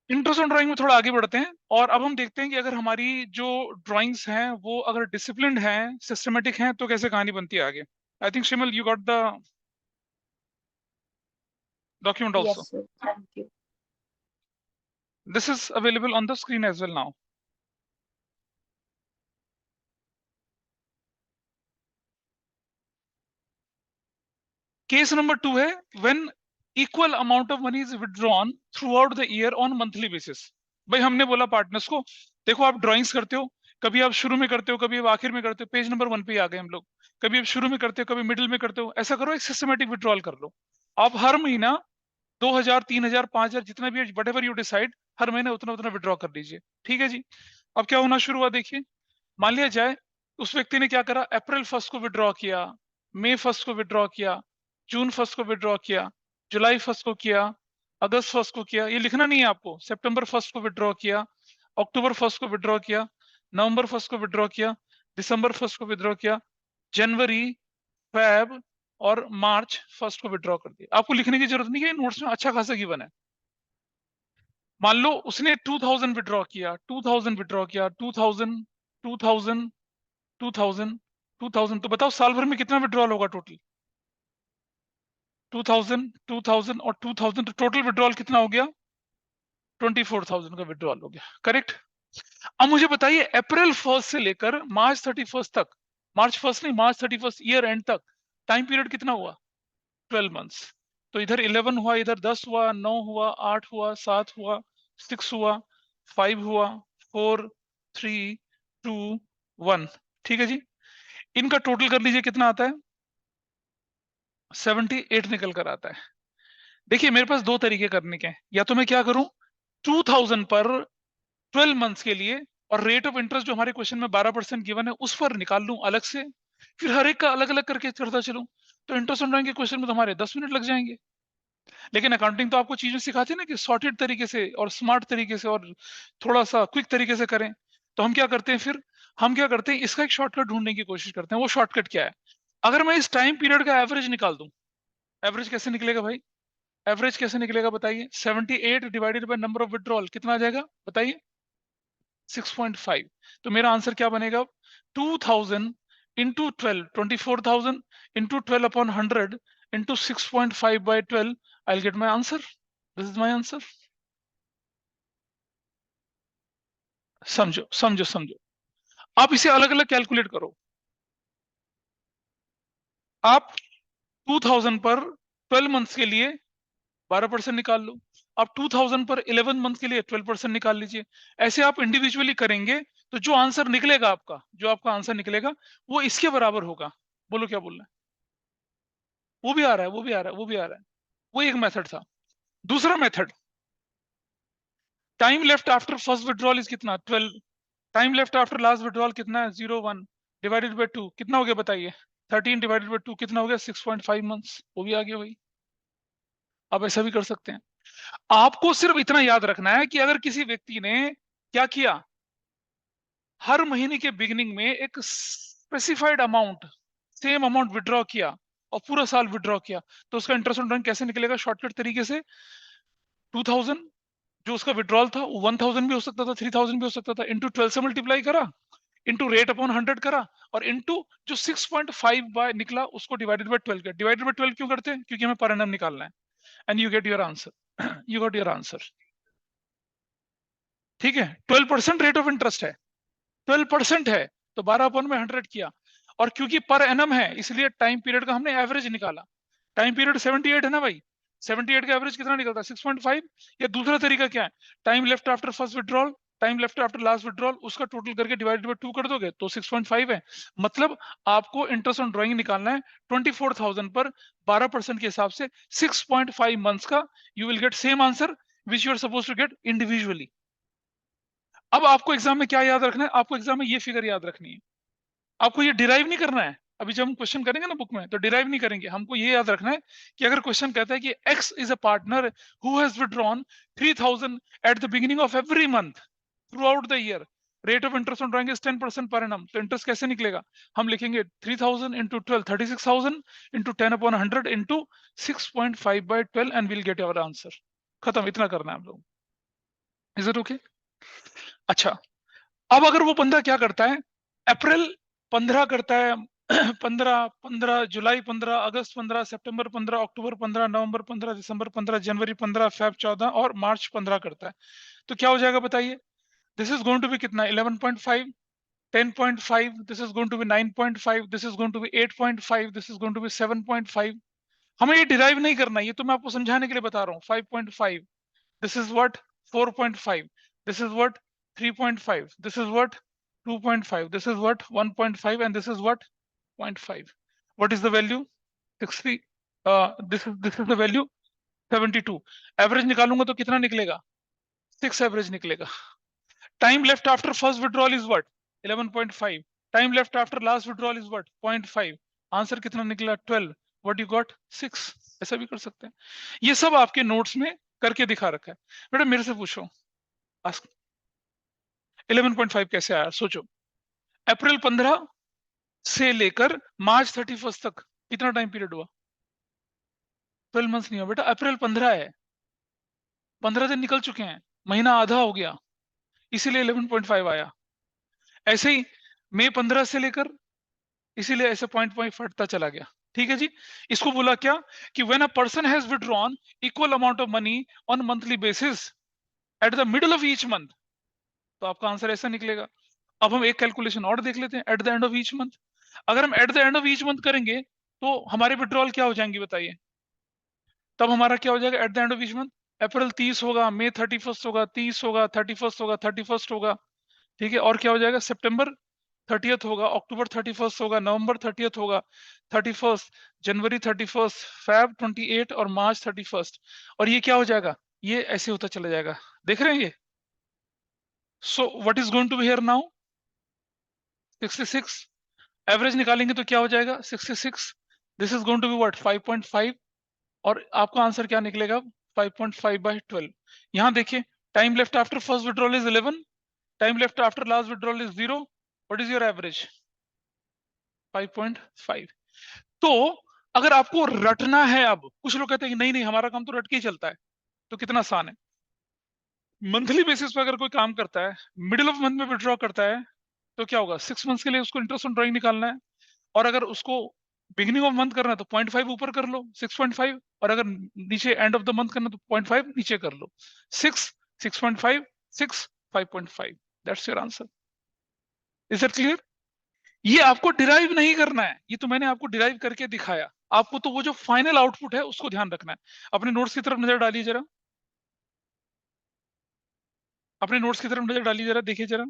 Interest on drawing में थोड़ा आगे बढ़ते हैं और अब हम देखते हैं कि अगर हमारी जो ड्राइंग्स हैं वो अगर डिसिप्लिन्ड हैं, सिस्टमेटिक हैं, तो कैसे कहानी बनती है आगे। आई थिंक शिमल you got the document also. Yes, sir. Thank you. This is available on the screen as well now. Case number 2 है when equal amount of money is withdrawn throughout the year on monthly basis. भाई हमने बोला partners को, देखो आप drawings करते हो, कभी आप शुरू में करते हो, कभी आप आखिर में करते हो, पेज नंबर 1 पे आ गए हम लोग, कभी आप शुरू में करते हो, कभी मिडिल में करते हो, ऐसा करो एक सिस्टमेटिक विड्रॉल कर लो। आप हर महीना 2000, 3000, 5000 जितना भी वट एवर यू डिसाइड, हर महीने उतना उतना विड्रॉ कर लीजिए। ठीक है जी। अब क्या होना शुरू हुआ देखिए, मान लिया जाए उस व्यक्ति ने क्या करा, अप्रैल 1 को विड्रॉ किया, मई 1 को विड्रॉ किया, जून 1 को विड्रॉ किया, जुलाई 1 को किया, अगस्त 1 को किया, ये लिखना नहीं है आपको, सितंबर 1 को विड्रॉ किया, अक्टूबर 1 को विड्रॉ किया, नवंबर 1 को विड्रॉ किया, दिसंबर 1 को विड्रॉ किया, जनवरी, फेब और मार्च 1 को विड्रॉ कर दिया। आपको लिखने की जरूरत नहीं है, नोट्स में अच्छा खासा गिवन है। मान लो उसने 2000 विड्रॉ किया, 2000 विड्रॉ किया, 2000, 2000, 2000, 2000, तो बताओ साल भर में कितना विड्रॉल होगा टोटल? 2000, 2000 और 2000, तो टोटल विड्रॉल कितना हो गया? 24,000 का विड्रॉल हो गया, करेक्ट। अब मुझे बताइए अप्रैल 1 से लेकर मार्च 31 तक, मार्च 1 नहीं, मार्च 31 ईयर एंड तक टाइम पीरियड कितना हुआ? 12 मंथ्स। तो इधर 11 हुआ, इधर 10 हुआ, 9 हुआ, 8 हुआ, 7 हुआ, 6 हुआ, 5 हुआ, 4, 3, 2, 1। ठीक है जी। इनका टोटल कर लीजिए कितना आता है? 78 निकल कर आता है। देखिए मेरे पास दो तरीके करने के हैं, या तो मैं क्या करूं, 2000 पर 12 मंथ्स के लिए और रेट ऑफ इंटरेस्ट जो हमारे क्वेश्चन में 12% गिवन है उस पर निकाल लूं अलग से, फिर हर एक का अलग अलग करके करता चलूं, तो इंटरेस्ट ऑन ड्राइंग के क्वेश्चन में तो हमारे 10 मिनट लग जाएंगे। लेकिन अकाउंटिंग तो आपको चीजें सिखाती है ना कि सॉर्टेड तरीके से और स्मार्ट तरीके से और थोड़ा सा क्विक तरीके से करें। तो हम क्या करते हैं फिर, हम क्या करते हैं, इसका एक शॉर्टकट ढूंढने की कोशिश करते हैं। वो शॉर्टकट क्या है, अगर मैं इस टाइम पीरियड का एवरेज निकाल दूं, एवरेज कैसे निकलेगा भाई, एवरेज कैसे निकलेगा बताइए? 78 divided by number of withdrawal कितना आ जाएगा बताइए? 6.5। तो मेरा आंसर क्या बनेगा? 2000 into 12, 24,000 into 12 upon 100 into 6.5 by 12, I get my answer. This is my answer. समझो समझो समझो। आप इसे अलग अलग कैलकुलेट करो। आप 2000 पर 12 मंथ्स के लिए 12% निकाल लो, आप 2000 पर 11 मंथ के लिए 12% निकाल लीजिए। ऐसे आप इंडिविजुअली करेंगे तो जो आंसर निकलेगा आपका, जो आपका आंसर निकलेगा वो इसके बराबर होगा। बोलो क्या बोलना है? वो भी आ रहा है, वो भी आ रहा है, वो भी आ रहा है। वो एक मेथड था। दूसरा method, time left after first withdrawal is कितना? 12। Time left after last withdrawal कितना है? 0.1 डिवाइडेड बाय 2 कितना हो गया बताइए? 13 डिवाइडेड बाय 2 कितना हो गया? 6.5 मंथ्स। वो भी आ गया भाई। आप ऐसा भी कर सकते हैं। आपको सिर्फ इतना याद रखना है कि अगर किसी व्यक्ति ने क्या किया, हर महीने के बिगिनिंग में एक specified amount, same amount withdraw किया और पूरा साल विड्रॉ किया, तो उसका इंटरेस्ट ऑन ड्राइंग कैसे निकलेगा? शॉर्टकट तरीके से 2000 जो उसका विड्रॉल था वो 1000 भी हो सकता था, 3000 भी हो सकता था, इंटू 12 से मल्टीप्लाई करा, इंटू रेट अपॉन 100 करा, और इंटू जो 6.5 बाय निकला उसको डिवाइडेड बाय 12 कर। डिवाइडेड बाय 12 क्यों करते हैं? क्योंकि हमें पर एनम निकालना है। And you get your answer. You got your answer. ठीक है, 12% रेट ऑफ इंटरेस्ट है, 12% है, तो 12 अपॉन में 100 किया, और क्योंकि पर एनम है इसलिए टाइम पीरियड का हमने एवरेज निकाला। टाइम पीरियड 78 है ना भाई, 78 का एवरेज कितना निकलता है? 6.5। या दूसरा तरीका क्या है, time left after first withdrawal, time left after last withdrawal, उसका टोटल करके डिवाइडेड बाय 2 कर दोगे तो 6.5 है। मतलब आपको इंटरेस्ट ऑन ड्राइंग निकालना है 24,000 पर 12% के हिसाब से 6.5 मंथ्स का। You will get same answer which you are suppose to get individually. अब आपको एग्जाम में क्या याद रखना है? आपको एग्जाम में ये फिगर याद रखनी है। आपको ये डिराइव नहीं करना है। अभी जब हम क्वेश्चन करेंगे ना बुक में तो डिराइव नहीं करेंगे। हमको ये याद रखना है कि अगर क्वेश्चन कहता है कि x is a partner who has withdrawn 3000 eight the beginning of every month through out the year, rate of interest on drawing is 10% per annum, तो इंटरेस्ट कैसे निकलेगा? हम लिखेंगे 3000 into 12, 36,000 into 10 upon 100 into 6.5 by 12 and will get our answer. खत्म, इतना करना है हम लोग। Is it okay? अच्छा, अब अगर वो बंदा क्या करता है, अप्रैल 15 करता है, 15 जुलाई 15, अगस्त 15, सितंबर 15, अक्टूबर 15, नवंबर 15, दिसंबर 15, जनवरी 15, फेब 14 और मार्च 15 करता है, तो क्या हो जाएगा बताइए? This is going to be कितना? 11.5, 10.5, this is going to be 9.5, this is going to be 8.5, this is going to be 7.5। हमें ये डिराइव नहीं करना, ये तो मैं आपको समझाने के लिए बता रहा हूँ। 5.5, this is what? 4.5, this is what? 3.5, this is what? 2.5, this is what? 1.5, and this is what? 0.5. What is the value? 60, this is the value 72। Average निकालूंगा तो कितना निकलेगा? 6 एवरेज निकलेगा। Time left after first withdrawal is what? 11.5। Time left after last withdrawal is what? 0.5। Answer कितना निकला? 12। What you got? 6। ऐसा भी कर सकते हैं। ये सब आपके नोट्स में करके दिखा रखा है। बेटा मेरे से पूछो, 11.5 कैसे आया सोचो। अप्रैल 15 से लेकर मार्च 31 तक कितना टाइम पीरियड हुआ? 12 मंथ्स नहीं हुआ बेटा, अप्रैल 15 है, 15 दिन निकल चुके हैं, महीना आधा हो गया, इसीलिए 11.5 आया। ऐसे ही मई 15 से लेकर, इसीलिए ऐसे पॉइंट फटता चला गया। ठीक है जी। इसको बोला क्या कि when a person has withdrawn equal amount of money on monthly basis at the middle of each month, तो आपका आंसर ऐसा निकलेगा। अब हम एक कैलकुलेशन और देख लेते हैं, eight the end of each month. अगर हम eight the end of each month करेंगे तो हमारे विड्रॉल क्या हो जाएंगे बताइए? तब हमारा क्या हो जाएगा at the end of each month? अप्रैल 30 होगा, मई 31 होगा, 30 होगा, 31 होगा, 31 होगा। ठीक है, और क्या हो जाएगा? सितंबर 30 होगा, अक्टूबर 31 होगा, नवंबर 30 होगा, 31, जनवरी 31, फेब 28 और मार्च 31। और ये क्या हो जाएगा? ये ऐसे होता चला जाएगा। देख रहे हैं ये? So what is going to be here now? 66। Average निकालेंगे तो क्या हो जाएगा? 66। This is going to be what? 5.5। और आपका आंसर क्या निकलेगा? 5.5/12। यहां देखिए, time left after first withdrawal is 11, time left after last withdrawal is 0। What is your average? 5.5। तो अगर आपको रटना है, अब कुछ लोग कहते हैं कि नहीं नहीं हमारा काम तो रट के ही चलता है, तो कितना आसान है। मंथली बेसिस पे अगर कोई काम करता है, मिडिल ऑफ मंथ में विड्रॉ करता है, तो क्या होगा? 6 मंथ्स के लिए उसको इंटरेस्ट ऑन ड्राइंग निकालना है। और अगर उसको बिगिनिंग ऑफ मंथ करना है तो 0.5 ऊपर कर लो, 6.5। और अगर नीचे एंड ऑफ द मंथ करना है तो 0.5 नीचे कर लो। 6, 6.5, 6, 5.5। That's your answer. Is that clear? ये आपको डिराइव नहीं करना है, ये तो मैंने आपको डिराइव करके दिखाया। आपको तो वो जो फाइनल आउटपुट है उसको ध्यान रखना है। अपने नोट्स की तरफ नजर डालिए जरा, अपने नोट्स की तरफ नजर डालिए जरा, देखिए जरा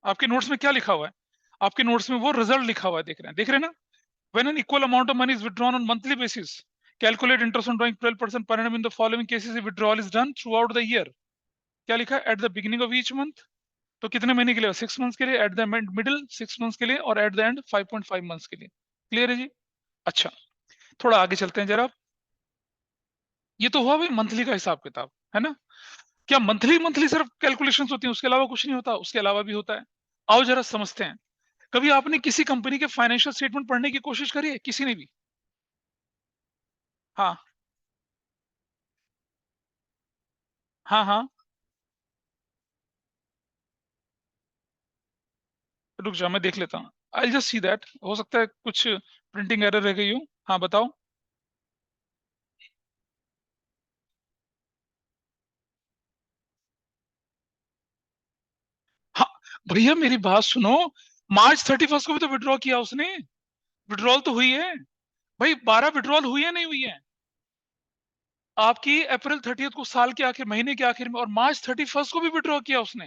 आपके नोट्स में क्या लिखा हुआ है। आपके नोट्स में वो रिजल्ट लिखा हुआ है, देख रहे हैं? देख रहे हैं ना? When an equal amount of money is withdrawn on monthly basis, calculate interest on drawing 12% per annum in the following cases if withdrawal is done throughout the year। क्या लिखा है? At the beginning of each month, तो कितने महीने के लिए? 6 months के लिए। एट द मिडिल 6 मंथ्स के लिए, और एट द एंड 5.5 मंथ्स के लिए। क्लियर है जी? अच्छा, थोड़ा आगे चलते हैं जरा। ये तो हुआ भाई मंथली का हिसाब किताब, है ना? क्या मंथली मंथली सिर्फ कैलकुलेशंस होती हैं, उसके अलावा कुछ नहीं होता? उसके अलावा भी होता है। आओ जरा समझते हैं। कभी आपने किसी कंपनी के फाइनेंशियल स्टेटमेंट पढ़ने की कोशिश करी है? किसी ने भी? हाँ हाँ हाँ। रुक जाओ, मैं देख लेता हूँ। आई जस्ट सी दैट, हो सकता है कुछ प्रिंटिंग एरर रह गई हो। हाँ बताओ। हाँ भैया मेरी बात सुनो, मार्च 31 को भी तो विड्रॉ किया उसने। विड्रॉल तो हुई है भाई, 12 विड्रॉल हुई है नहीं हुई है आपकी? अप्रैल 30 को साल के आखिर, महीने के आखिर में, और मार्च 31 को भी विड्रॉ किया उसने।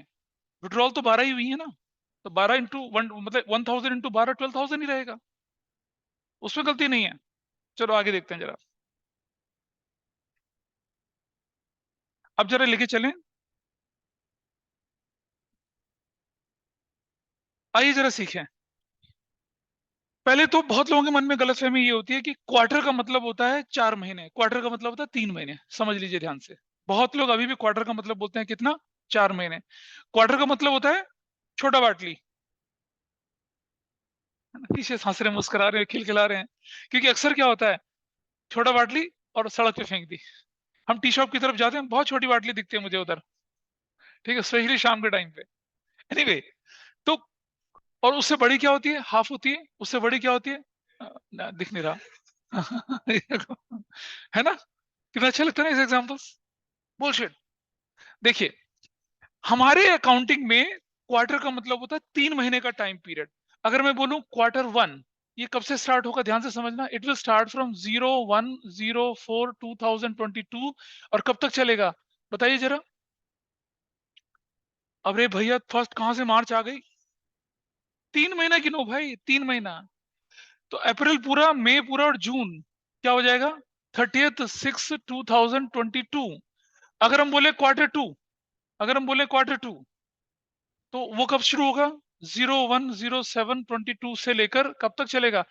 विड्रॉल तो 12 ही हुई है ना, तो 12 इंटू वन, मतलब 1000 इंटू 12, 12,000 ही रहेगा। उसमें गलती नहीं है। चलो आगे देखते हैं जरा। अब जरा लेके चलें, आइए जरा सीखें। पहले तो बहुत लोगों के मन में गलतफहमी ये होती है कि क्वार्टर का मतलब होता है 4 महीने, क्वार्टर का मतलब होता है 3 महीने। समझ लीजिए ध्यान से, बहुत लोग अभी भी क्वार्टर का मतलब बोलते हैं कितना? 4 महीने। क्वार्टर का मतलब होता है छोटा बाटली। पीछे हंस रहे, मुस्कुरा रहे, खिलखिला रहे हैं, क्योंकि अक्सर क्या होता है, छोटा बाटली और सड़क पे फेंक दी। हम टी शॉप की तरफ जाते हैं, बहुत छोटी बाटली दिखती है मुझे उधर, ठीक है, स्पेशली शाम के टाइम पे। एनीवे, तो और उससे बड़ी क्या होती है? हाफ होती है। उससे बड़ी क्या होती है? दिख नहीं रहा। है ना? कितना अच्छा लगता है ना इस एग्जांपल्स। बुलशिट। देखिए, हमारे अकाउंटिंग में क्वार्टर का मतलब होता है 3 महीने का टाइम पीरियड। अगर मैं बोलूं Q1, ये कब से स्टार्ट होगा? ध्यान से समझना। इट विल स्टार्ट फ्रॉम 01/04/2022 और कब तक चलेगा बताइए जरा। अरे भैया, फर्स्ट कहां से मार्च आ गई? 3 महीना गिनो भाई, 3 महीना। तो अप्रैल पूरा, मई पूरा और जून क्या हो जाएगा? 30/6/2022। अगर हम बोले Q2, अगर हम बोले Q2, तो वो कब शुरू होगा? 01/07/22 से लेकर कब तक चलेगा?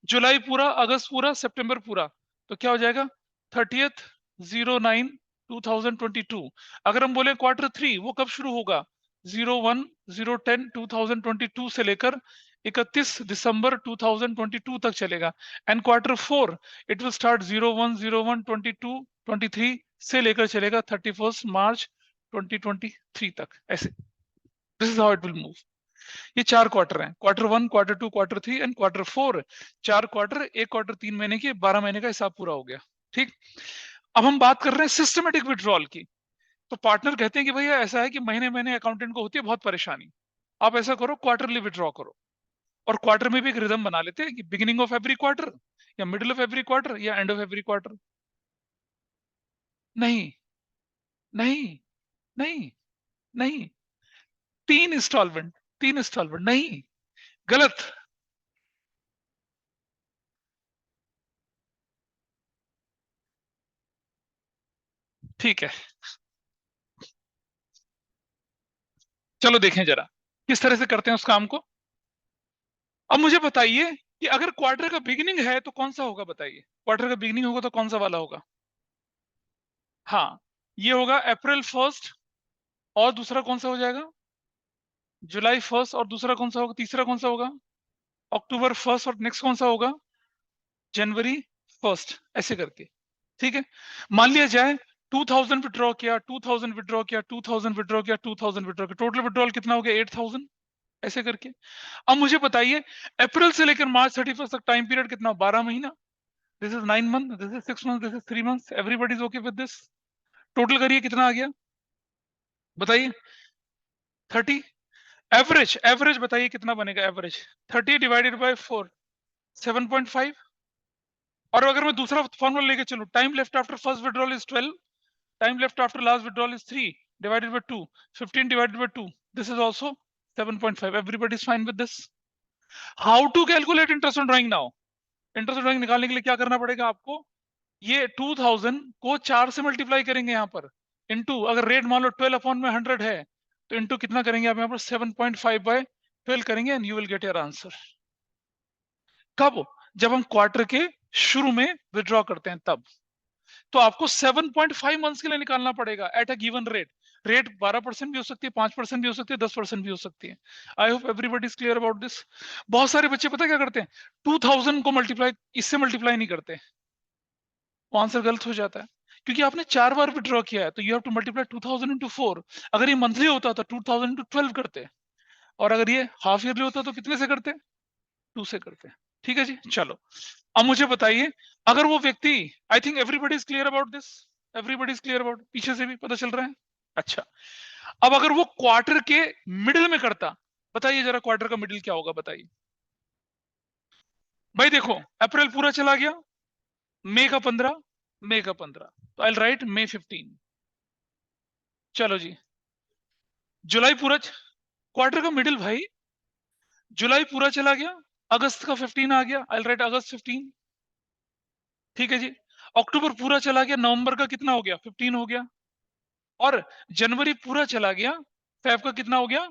जुलाई पूरा, अगस्त पूरा, सितंबर पूरा। तो क्या हो जाएगा? 30/09/2022। अगर हम बोले Q3, वो कब शुरू होगा? 01/010/2022 से लेकर 31 दिसंबर 2022 तक चलेगा। And Q4 it will start 01/01/2223 से लेकर चलेगा 31 मार्च 2023 तक। ऐसे this is how it will move. ये 4 क्वार्टर हैं, Q1, Q2, Q3 and Q4। 4 quarter, एक क्वार्टर 3 महीने की, 12 महीने का हिसाब पूरा हो गया। ठीक। अब हम बात कर रहे हैं सिस्टमेटिक विड्रॉल की। तो पार्टनर कहते हैं कि भैया ऐसा है कि महीने महीने अकाउंटेंट को होती है बहुत परेशानी, आप ऐसा करो क्वार्टरली विड्रॉ करो। और क्वार्टर में भी एक रिदम बना लेते हैं कि बिगिनिंग ऑफ एवरी क्वार्टर, या मिडिल ऑफ एवरी क्वार्टर, या एंड ऑफ एवरी क्वार्टर। नहीं, नहीं, नहीं, नहीं। 3 इंस्टॉलमेंट, 3 इंस्टॉलमेंट नहीं। गलत। ठीक है, चलो देखें जरा किस तरह से करते हैं उस काम को। अब मुझे बताइए कि अगर क्वार्टर का बिगिनिंग है तो कौन सा होगा? बताइए, क्वार्टर का बिगिनिंग होगा तो कौन सा वाला होगा? हाँ, ये होगा April 1 और दूसरा कौन सा हो जाएगा? July 1 और दूसरा कौन सा होगा? तीसरा कौन सा होगा? October 1 और नेक्स्ट कौन सा होगा? January 1, ऐसे करके। ठीक है। मान लिया जाए 2000 विड्रॉ किया, 2000 विड्रॉ किया, 2000 विड्रॉ किया, 2000 विड्रॉ किया, टोटल विड्रॉल कितना हो गया? 8000। ऐसे करके। अब मुझे बताइए, अप्रैल से लेकर March 31 तक टाइम पीरियड कितना? 12 महीना। This is 9 months, this is 6 months, this is 3 months। Everybody is okay with this. Total करिए कितना आ गया बताइए? 30। एवरेज, एवरेज बताइए कितना बनेगा एवरेज? 30 divided by 4, 7.5। और अगर मैं दूसरा फॉर्मूला लेके चलूं, time left after first withdrawal is 12, time left after last withdrawal is 3 divided by 2, 15 divided by 2, this is also 7.5। Everybody is fine with this. How to calculate interest on drawing now? Interest on drawing निकालने के लिए क्या करना पड़ेगा आपको? ये 2000 को 4 से मल्टीप्लाई करेंगे यहाँ पर, इंटू, अगर रेट मान लो 12/100 है, तो इंटू कितना करेंगे आप यहाँ पर? 7.5/12 करेंगे and you will get your answer. कब? जब हम क्वार्टर के शुरू में विड्रॉ करते हैं तब। तो आपको 7.5 मंथ्स के लिए निकालना पड़ेगा at a given rate. Rate 12% भी हो सकती है, 5% भी हो सकती है, 10% भी हो सकती है। I hope everybody is clear about this. बहुत सारे बच्चे पता क्या करते हैं? 2000 को मल्टीप्लाई इससे मल्टीप्लाई नहीं करते, वो आंसर गलत हो जाता है। क्योंकि आपने 4 बार विड्रॉ किया है, तो you have to multiply 2000 into 4। अगर ये मंथली होता तो 2000 इंटू 12 करते, और अगर ये हाफ ईयरली होता तो कितने से करते? 2 से करते। ठीक है जी, चलो। अब मुझे बताइए, अगर वो व्यक्ति, I think everybody is clear about this, everybody is clear about, पीछे से भी पता चल रहा है। अच्छा, अब अगर वो क्वार्टर के मिडिल में करता, बताइए जरा क्वार्टर का मिडिल क्या होगा बताइए? भाई देखो, अप्रैल पूरा चला गया, मई का 15, मई का 15, तो आई राइट May 15। चलो जी, जुलाई पूरा, क्वार्टर का मिडिल भाई, जुलाई पूरा चला गया, अगस्त का 15 आ गया, आई राइट August 15। ठीक है जी। अक्टूबर पूरा चला गया, नवंबर का कितना हो गया? 15 हो गया। और जनवरी पूरा चला गया, फेब का कितना हो गया?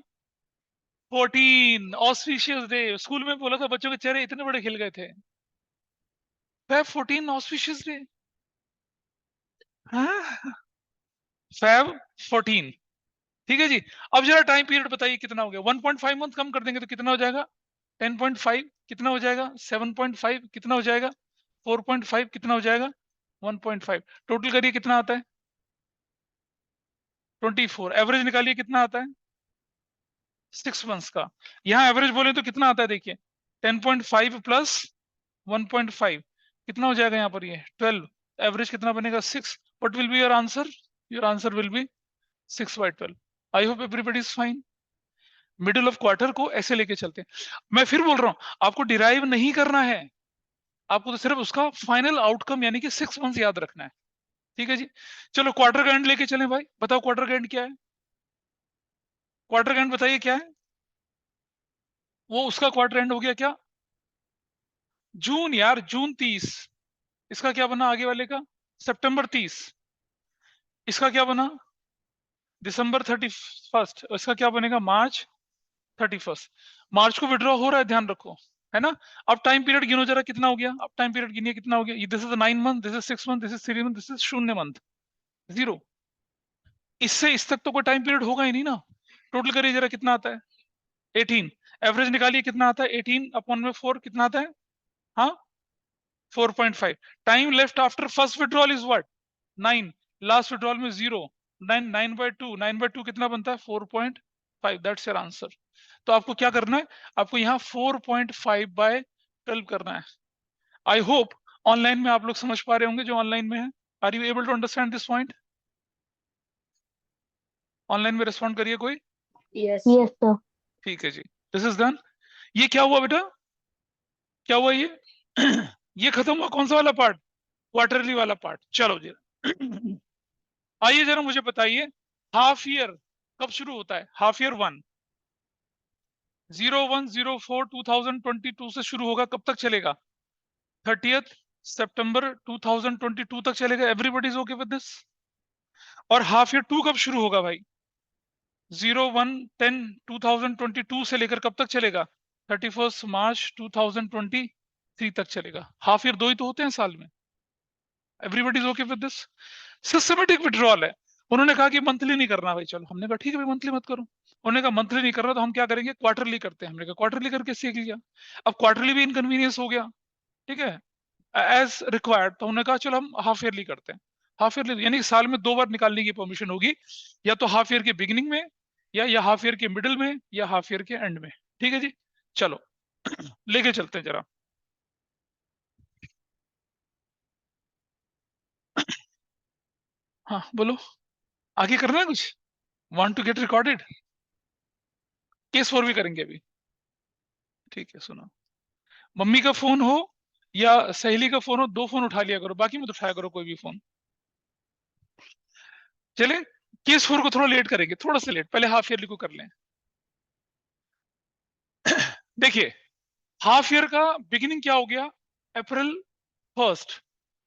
14। ऑस्पिशियस डे, स्कूल में बोला था बच्चों के चेहरे इतने बड़े खिल गए थे। Feb 14 auspicious day. हाँ, फेब 14। ठीक है जी। अब जरा टाइम पीरियड बताइए कितना हो गया? 1.5 मंथ कम कर देंगे तो कितना हो जाएगा? 10.5 कितना हो जाएगा? 7.5 कितना हो जाएगा? 4.5 कितना हो जाएगा? 1.5। टोटल करिए कितना आता है? 24। एवरेज निकालिए कितना आता है 6 मंथ्स का। यहाँ एवरेज बोले तो कितना आता है देखिए 10.5 प्लस 1.5 कितना हो जाएगा यहाँ पर ये 12। एवरेज कितना बनेगा 6। What will be your answer? Your answer will be 6/12। I hope everybody is fine. Middle of quarter को ऐसे लेके चलते हैं। मैं फिर बोल रहा हूं आपको डिराइव नहीं करना है, आपको तो सिर्फ उसका फाइनल आउटकम यानी कि 6 मंथ्स याद रखना है। ठीक है जी। चलो क्वार्टर का एंड लेके चलें भाई, बताओ क्वार्टर का एंड क्या है? क्वार्टर का एंड बताइए क्या है? वो उसका क्वार्टर एंड हो गया क्या? जून यार, जून 30। इसका क्या बना आगे वाले का? सितंबर 30। इसका क्या बना? दिसंबर 31। इसका क्या बनेगा? मार्च 31। मार्च को विड्रॉ हो रहा है, ध्यान रखो, है ना? अब टाइम पीरियड गिनो जरा कितना हो गया। अब टाइम पीरियड गिनिए कितना हो गया। This is 9 month, this is 6 month, this is 3 month, this is 0 month, 0। इससे इस तक तो कोई टाइम पीरियड होगा ही नहीं ना। टोटल करिए जरा कितना आता है 18। एवरेज निकालिए कितना आता है 18 अपॉन में 4 कितना आता है? हाँ 4.5। Time left after first withdrawal is what 9। Last withdrawal में 0। 9/2, 9/2 कितना बनता है 4.5। That's your answer. तो आपको क्या करना है, आपको यहाँ 4.5/12 करना है। आई होप ऑनलाइन में आप लोग समझ पा रहे होंगे जो ऑनलाइन में है। Are you able to understand this point? Online में रिस्पॉन्ड करिए कोई। Yes yes sir. ठीक है जी, दिस इज डन। ये क्या हुआ बेटा, क्या हुआ ये? ये खत्म हुआ कौन सा वाला पार्ट? क्वार्टरली वाला पार्ट। चलो जी। आइए जरा मुझे बताइए हाफ ईयर कब शुरू होता है? हाफ ईयर 1 01/04/2022 से शुरू होगा, कब तक चलेगा? 30 सितंबर 2022 तक चलेगा। Everybody is okay with this? और हाफ ईयर 2 कब शुरू होगा भाई? 01/10/2022 से लेकर कब तक चलेगा? 31 मार्च 2023 तक चलेगा। हाफ ईयर 2 ही तो होते हैं साल में। Everybody is okay with this? Systematic withdrawal है। उन्होंने कहा कि मंथली नहीं करना भाई, चलो हमने कहा ठीक है भाई मंथली मत करो। उन्होंने कहा मंथली नहीं कर रहा तो हम क्या करेंगे क्वार्टरली करते हैं। हमने कहा क्वार्टरली करके सीख लिया। अब क्वार्टरली भी इनकन्वीनियंस हो गया, ठीक है, एज रिक्वायर्ड, तो उन्होंने कहा चलो हम हाफ ईयरली करते हैं। हाफ ईयरली यानी कि साल में 2 बार निकालने की परमिशन होगी, या तो हाफ ईयर के बिगिनिंग में, या हाफ ईयर के मिडिल में, या हाफ ईयर के एंड में। ठीक है जी, चलो लेके चलते हैं जरा। हाँ बोलो, आगे करना है कुछ? Want to get recorded? Case 4 भी करेंगे अभी। ठीक है सुनो, मम्मी का फोन हो या सहेली का फोन हो, 2 फोन उठा लिया करो, बाकी मत उठाया करो कोई भी फोन। चले, केस 4 को थोड़ा लेट करेंगे, थोड़ा सा लेट, पहले हाफ ईयरली को कर लें। देखिए हाफ ईयर का बिगिनिंग क्या हो गया? अप्रैल 1।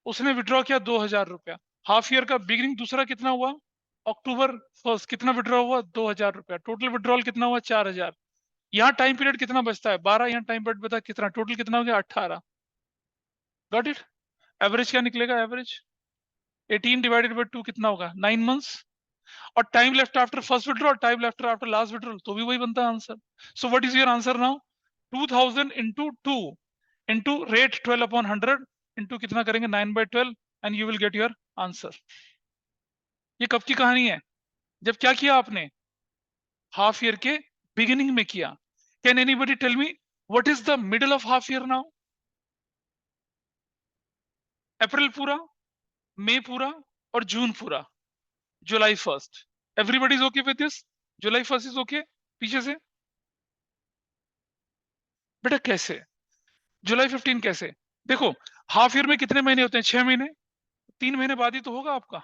उसने विड्रॉ किया 2,000 रुपया। हाफ ईयर का बिगिनिंग दूसरा कितना हुआ? अक्टूबर 1 कितना विड्रॉ हुआ? 2,000 रुपया। टोटल विड्रॉल कितना हुआ? 4,000। यहाँ टाइम पीरियड कितना बचता है? 12। यहाँ टाइम पीरियड बता कितना? टोटल कितना हो गया? 18। Got it? एवरेज क्या निकलेगा? एवरेज 18/2 कितना होगा? 9 मंथ्स। और time left after first withdrawal, time left after last withdrawal, तो भी वही बनता है answer. So what is your answer now? 2000 into 2 into rate 12/100 into कितना करेंगे? 9/12, and you will get your answer. ये कब की कहानी है? जब क्या किया आपने? हाफ ईयर के बिगिनिंग में किया। Can anybody tell me what is the middle of half year now? अप्रैल पूरा, मई पूरा, और जून पूरा, जुलाई 1। Everybody is okay with this? July 1 is okay? पीछे से बेटा कैसे? जुलाई 15 कैसे? देखो हाफ ईयर में कितने महीने होते हैं? 6 महीने। 3 महीने बाद ही तो होगा आपका,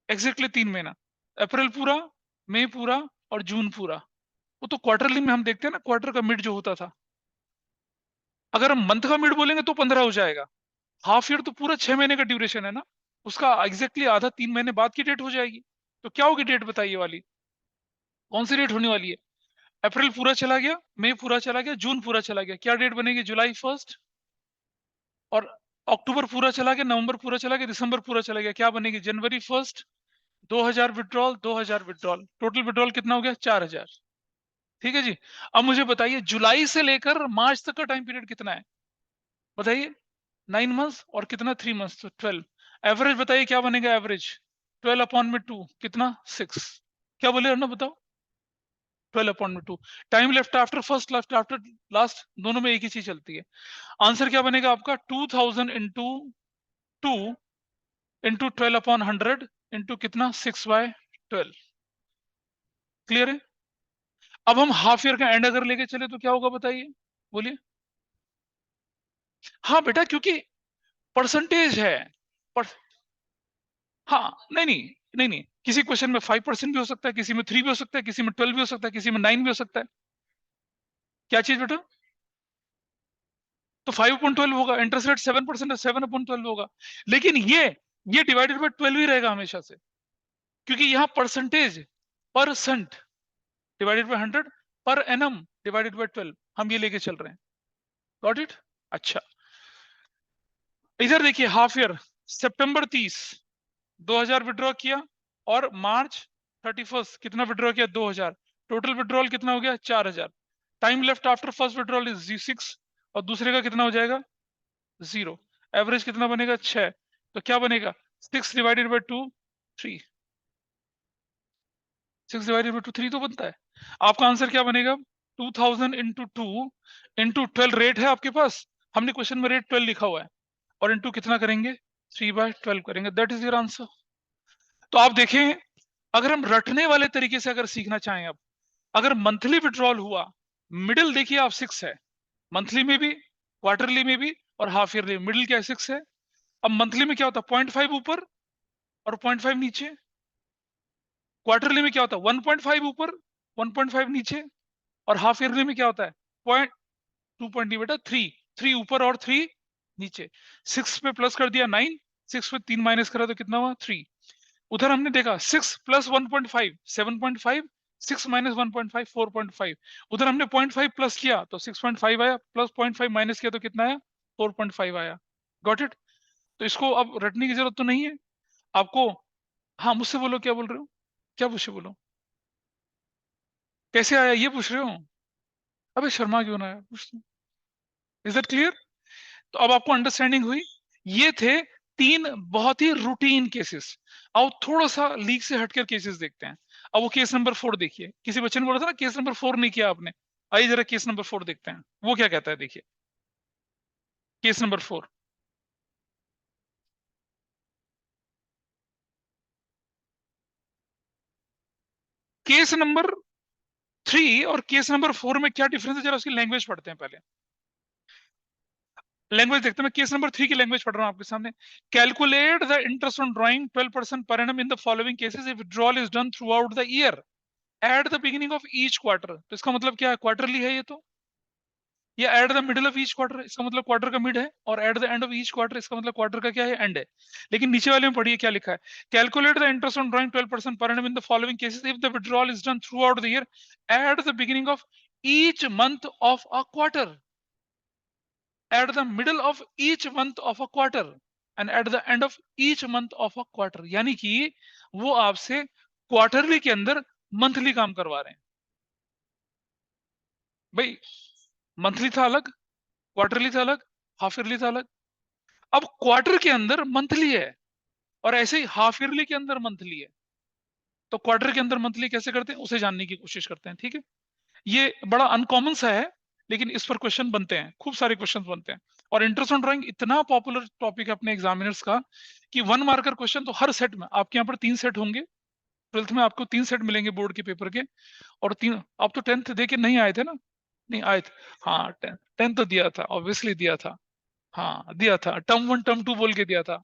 एग्जैक्टली 3 महीना। अप्रैल पूरा, मई पूरा, और जून पूरा। वो तो क्वार्टरली में हम देखते हैं ना, क्वार्टर का मिड जो होता था। अगर हम मंथ का मिड बोलेंगे तो 15 हो जाएगा। हाफ ईयर तो पूरा 6 महीने का ड्यूरेशन है ना, उसका एग्जैक्टली आधा 3 महीने बाद की डेट हो जाएगी। तो क्या होगी डेट बताइए वाली? कौन सी डेट होने वाली है? अप्रैल पूरा चला गया, मई पूरा चला गया, जून पूरा चला गया, क्या डेट बनेगी? जुलाई 1। और अक्टूबर पूरा चला गया, नवंबर पूरा चला गया, दिसंबर पूरा चला गया, क्या बनेगी? जनवरी 1। 2,000 विड्रॉल, 2,000 विड्रॉल, टोटल विड्रॉल कितना हो गया? 4,000। ठीक है जी। अब मुझे बताइए जुलाई से लेकर मार्च तक का टाइम पीरियड कितना है? बताइए। 9 मंथ्स, और कितना 3 मंथ्स, तो 12। एवरेज बताइए क्या बनेगा? एवरेज 12/2 कितना 6। क्या बोले ना बताओ, 12/2। Time left after first, left after last, दोनों में एक ही चीज चलती है। आंसर क्या बनेगा आपका 2000 इंटू 12/100 इंटू कितना 6/12। क्लियर है? अब हम हाफ ईयर का एंड अगर लेके चले तो क्या होगा बताइए, बोलिए। हाँ बेटा, क्योंकि परसेंटेज है। पर, हाँ नहीं नहीं नहीं नहीं, किसी क्वेश्चन में 5% भी हो सकता है, किसी में 3 भी हो सकता है, किसी में 12 भी हो सकता है, किसी में 9 भी हो सकता है। क्या चीज बेटा? तो 5/12 होगा, इंटरेस्ट रेट 7% है, 7/12 होगा। लेकिन ये डिवाइडेड बाय 12 ही रहेगा हमेशा से, क्योंकि यहाँ percentage, percent divided by 100, per annum divided by 12, हम ये लेके चल रहे हैं। Got it? अच्छा, इधर देखिए हाफ ईयर, सितंबर 30 2000 विड्रॉ किया, और मार्च 31 कितना विड्रॉ किया 2000। टोटल विड्रॉल कितना हो गया 4000। Time left after first withdrawal is 6, और दूसरे का कितना हो जाएगा 0। एवरेज कितना बनेगा 6। तो क्या बनेगा 6 डिवाइडेड बाई 2 3। 6 डिवाइडेड बाई 2 3 तो बनता है। आपका आंसर क्या बनेगा 2000 इंटू 2 इंटू 12 रेट है आपके पास, हमने क्वेश्चन में रेट 12 लिखा हुआ है, और इंटू कितना करेंगे 3/12 करेंगे, दैट इज योर आंसर। तो आप देखें, अगर हम रटने वाले तरीके से अगर सीखना चाहें, अब अगर मंथली विड्रॉल हुआ, मिडिल देखिए आप 6 है, मंथली में भी, क्वार्टरली में भी, और हाफ ईयरली में मिडिल क्या है 6 है। अब मंथली में क्या होता है 0.5 ऊपर और 0.5 नीचे, क्वार्टरली में क्या होता है 1.5 ऊपर 1.5 नीचे, और हाफ ईयरली में क्या होता है पॉइंट 2 नहीं बेटा 3, 3 ऊपर और 3 नीचे। 6 पे प्लस कर दिया 9, 6 पे 3 माइनस करा तो कितना हुआ 3। उधर हमने देखा 6 प्लस 1.5 7.5, 6 माइनस 1.5 4.5। उधर हमने 0.5 प्लस किया तो 6.5 आया, प्लस 0.5 माइनस किया तो कितना आया 4.5 आया। Got it? तो इसको अब रटने की जरूरत तो नहीं है आपको। हाँ मुझसे बोलो, क्या बोल रहे हो, क्या पूछे बोलो, कैसे आया ये पूछ रहे हो? अबे शर्मा क्यों ना आया, पूछ। Is that clear? तो अब आपको अंडरस्टैंडिंग हुई। ये थे 3 बहुत ही रूटीन केसेस। अब थोड़ा सा लीक से हटकर केसेस देखते हैं। अब वो केस नंबर 4 देखिए, किसी बच्चे ने बोला था ना केस नंबर 4 नहीं किया आपने। आइए जरा केस नंबर 4 देखते हैं, वो क्या कहता है, देखिए केस नंबर 4। केस नंबर 3 और केस नंबर 4 में क्या डिफरेंस है, जरा उसकी लैंग्वेज पढ़ते हैं पहले। लैंग्वेज देखते हैं, मैं केस नंबर 3 की लैंग्वेज पढ़ रहा हूं आपके सामने। Calculate the interest on drawing 12% per annum in the following cases if withdrawal is done through out the year eight the beginning of each quarter. तो इसका मतलब क्या है, क्वार्टरली है ये तो, या eight the middle of each quarter इसका मतलब क्वार्टर का मिड है, और eight the end of each quarter इसका मतलब क्वार्टर का क्या है एंड है। लेकिन नीचे वाले में पढ़िए क्या लिखा है, calculate the interest on drawing 12% per annum in the following cases if the withdrawal is done through out the year eight the beginning of each month of a quarter, at the middle of each month of a quarter and at the end of each month of a quarter। यानी कि वो आपसे quarterly के अंदर monthly काम करवा रहे हैं। भाई मंथली था अलग, क्वार्टरली था अलग, हाफ ईयरली था अलग। अब क्वार्टर के अंदर मंथली है, और ऐसे ही हाफ ईयरली के अंदर मंथली है। तो क्वार्टर के अंदर मंथली कैसे करते हैं उसे जानने की कोशिश करते हैं, ठीक है। ये बड़ा अनकॉमन सा है, लेकिन इस पर क्वेश्चन बनते हैं, खूब सारे क्वेश्चन बनते हैं। और इंटरेस्ट ऑन ड्राइंग इतना पॉपुलर टॉपिक है अपने एग्जामिनर्स का कि 1 मार्कर क्वेश्चन तो हर सेट में, आपके यहाँ पर 3 सेट होंगे, ट्वेल्थ में आपको 3 सेट मिलेंगे बोर्ड के पेपर के। और 3, आप तो 10th दे के नहीं आए थे ना? नहीं आए थे। हाँ 10th तो दिया था, ऑब्वियसली दिया था। हाँ दिया था, टर्म 1 टर्म 2 बोल के दिया था,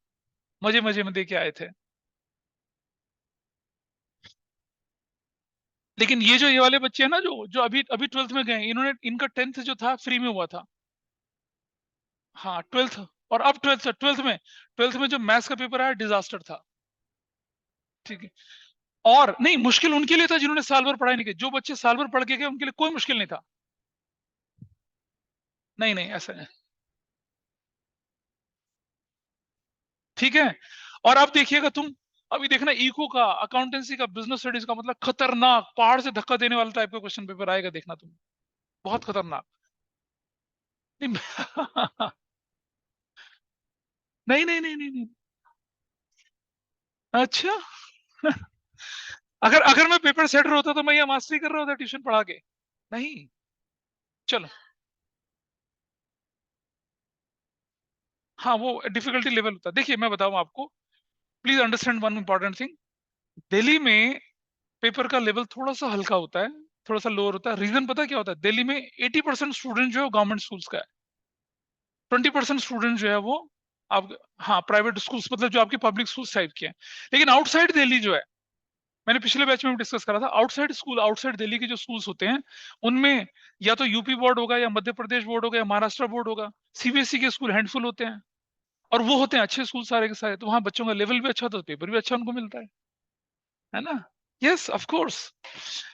मजे मजे में दे के आए थे। लेकिन ये वाले बच्चे हैं ना, जो जो अभी अभी ट्वेल्थ में गए, इन्होंने, इनका 10th जो था फ्री में हुआ था। हाँ ट्वेल्थ, और अब ट्वेल्थ में जो मैथ्स का पेपर आया डिजास्टर था। ठीक है, और नहीं मुश्किल उनके लिए था जिन्होंने साल भर पढ़ाई नहीं की, जो बच्चे साल भर पढ़ के गए उनके लिए कोई मुश्किल नहीं था। नहीं नहीं ऐसा नहीं। ठीक है, और अब देखिएगा तुम, अभी देखना इको का, अकाउंटेंसी का, बिजनेस स्टडीज का, मतलब खतरनाक पहाड़ से धक्का देने वाला टाइप का क्वेश्चन पेपर आएगा, देखना तुम, बहुत खतरनाक। नहीं नहीं नहीं नहीं नहीं, नहीं। अच्छा अगर अगर मैं पेपर सेटर होता तो मैं ये मास्टरी कर रहा होता ट्यूशन पढ़ा के, नहीं। चलो, हाँ वो डिफिकल्टी लेवल होता है। देखिए मैं बताऊं आपको, please understand one important thing. Delhi में पेपर का लेवल थोड़ा सा हल्का होता है, थोड़ा सा लोअर होता है। रीजन पता है क्या होता है? दिल्ली में 80% स्टूडेंट जो है गवर्नमेंट स्कूल्स का है, 20% स्टूडेंट जो है वो आप, हाँ प्राइवेट स्कूल्स, मतलब जो आपके पब्लिक स्कूल्स टाइप के हैं। लेकिन आउटसाइड दिल्ली जो है, मैंने पिछले बैच में भी डिस्कस करा था, आउटसाइड स्कूल, आउटसाइड दिल्ली के जो स्कूल्स होते हैं उनमें या तो यूपी बोर्ड होगा, या मध्य प्रदेश बोर्ड होगा, या महाराष्ट्र बोर्ड होगा, सीबीएसई के स्कूल हैंडफुल होते हैं, और वो होते हैं अच्छे स्कूल सारे के सारे। तो वहां बच्चों का लेवल भी अच्छा होता है, पेपर भी अच्छा उनको मिलता है ना। Yes of course,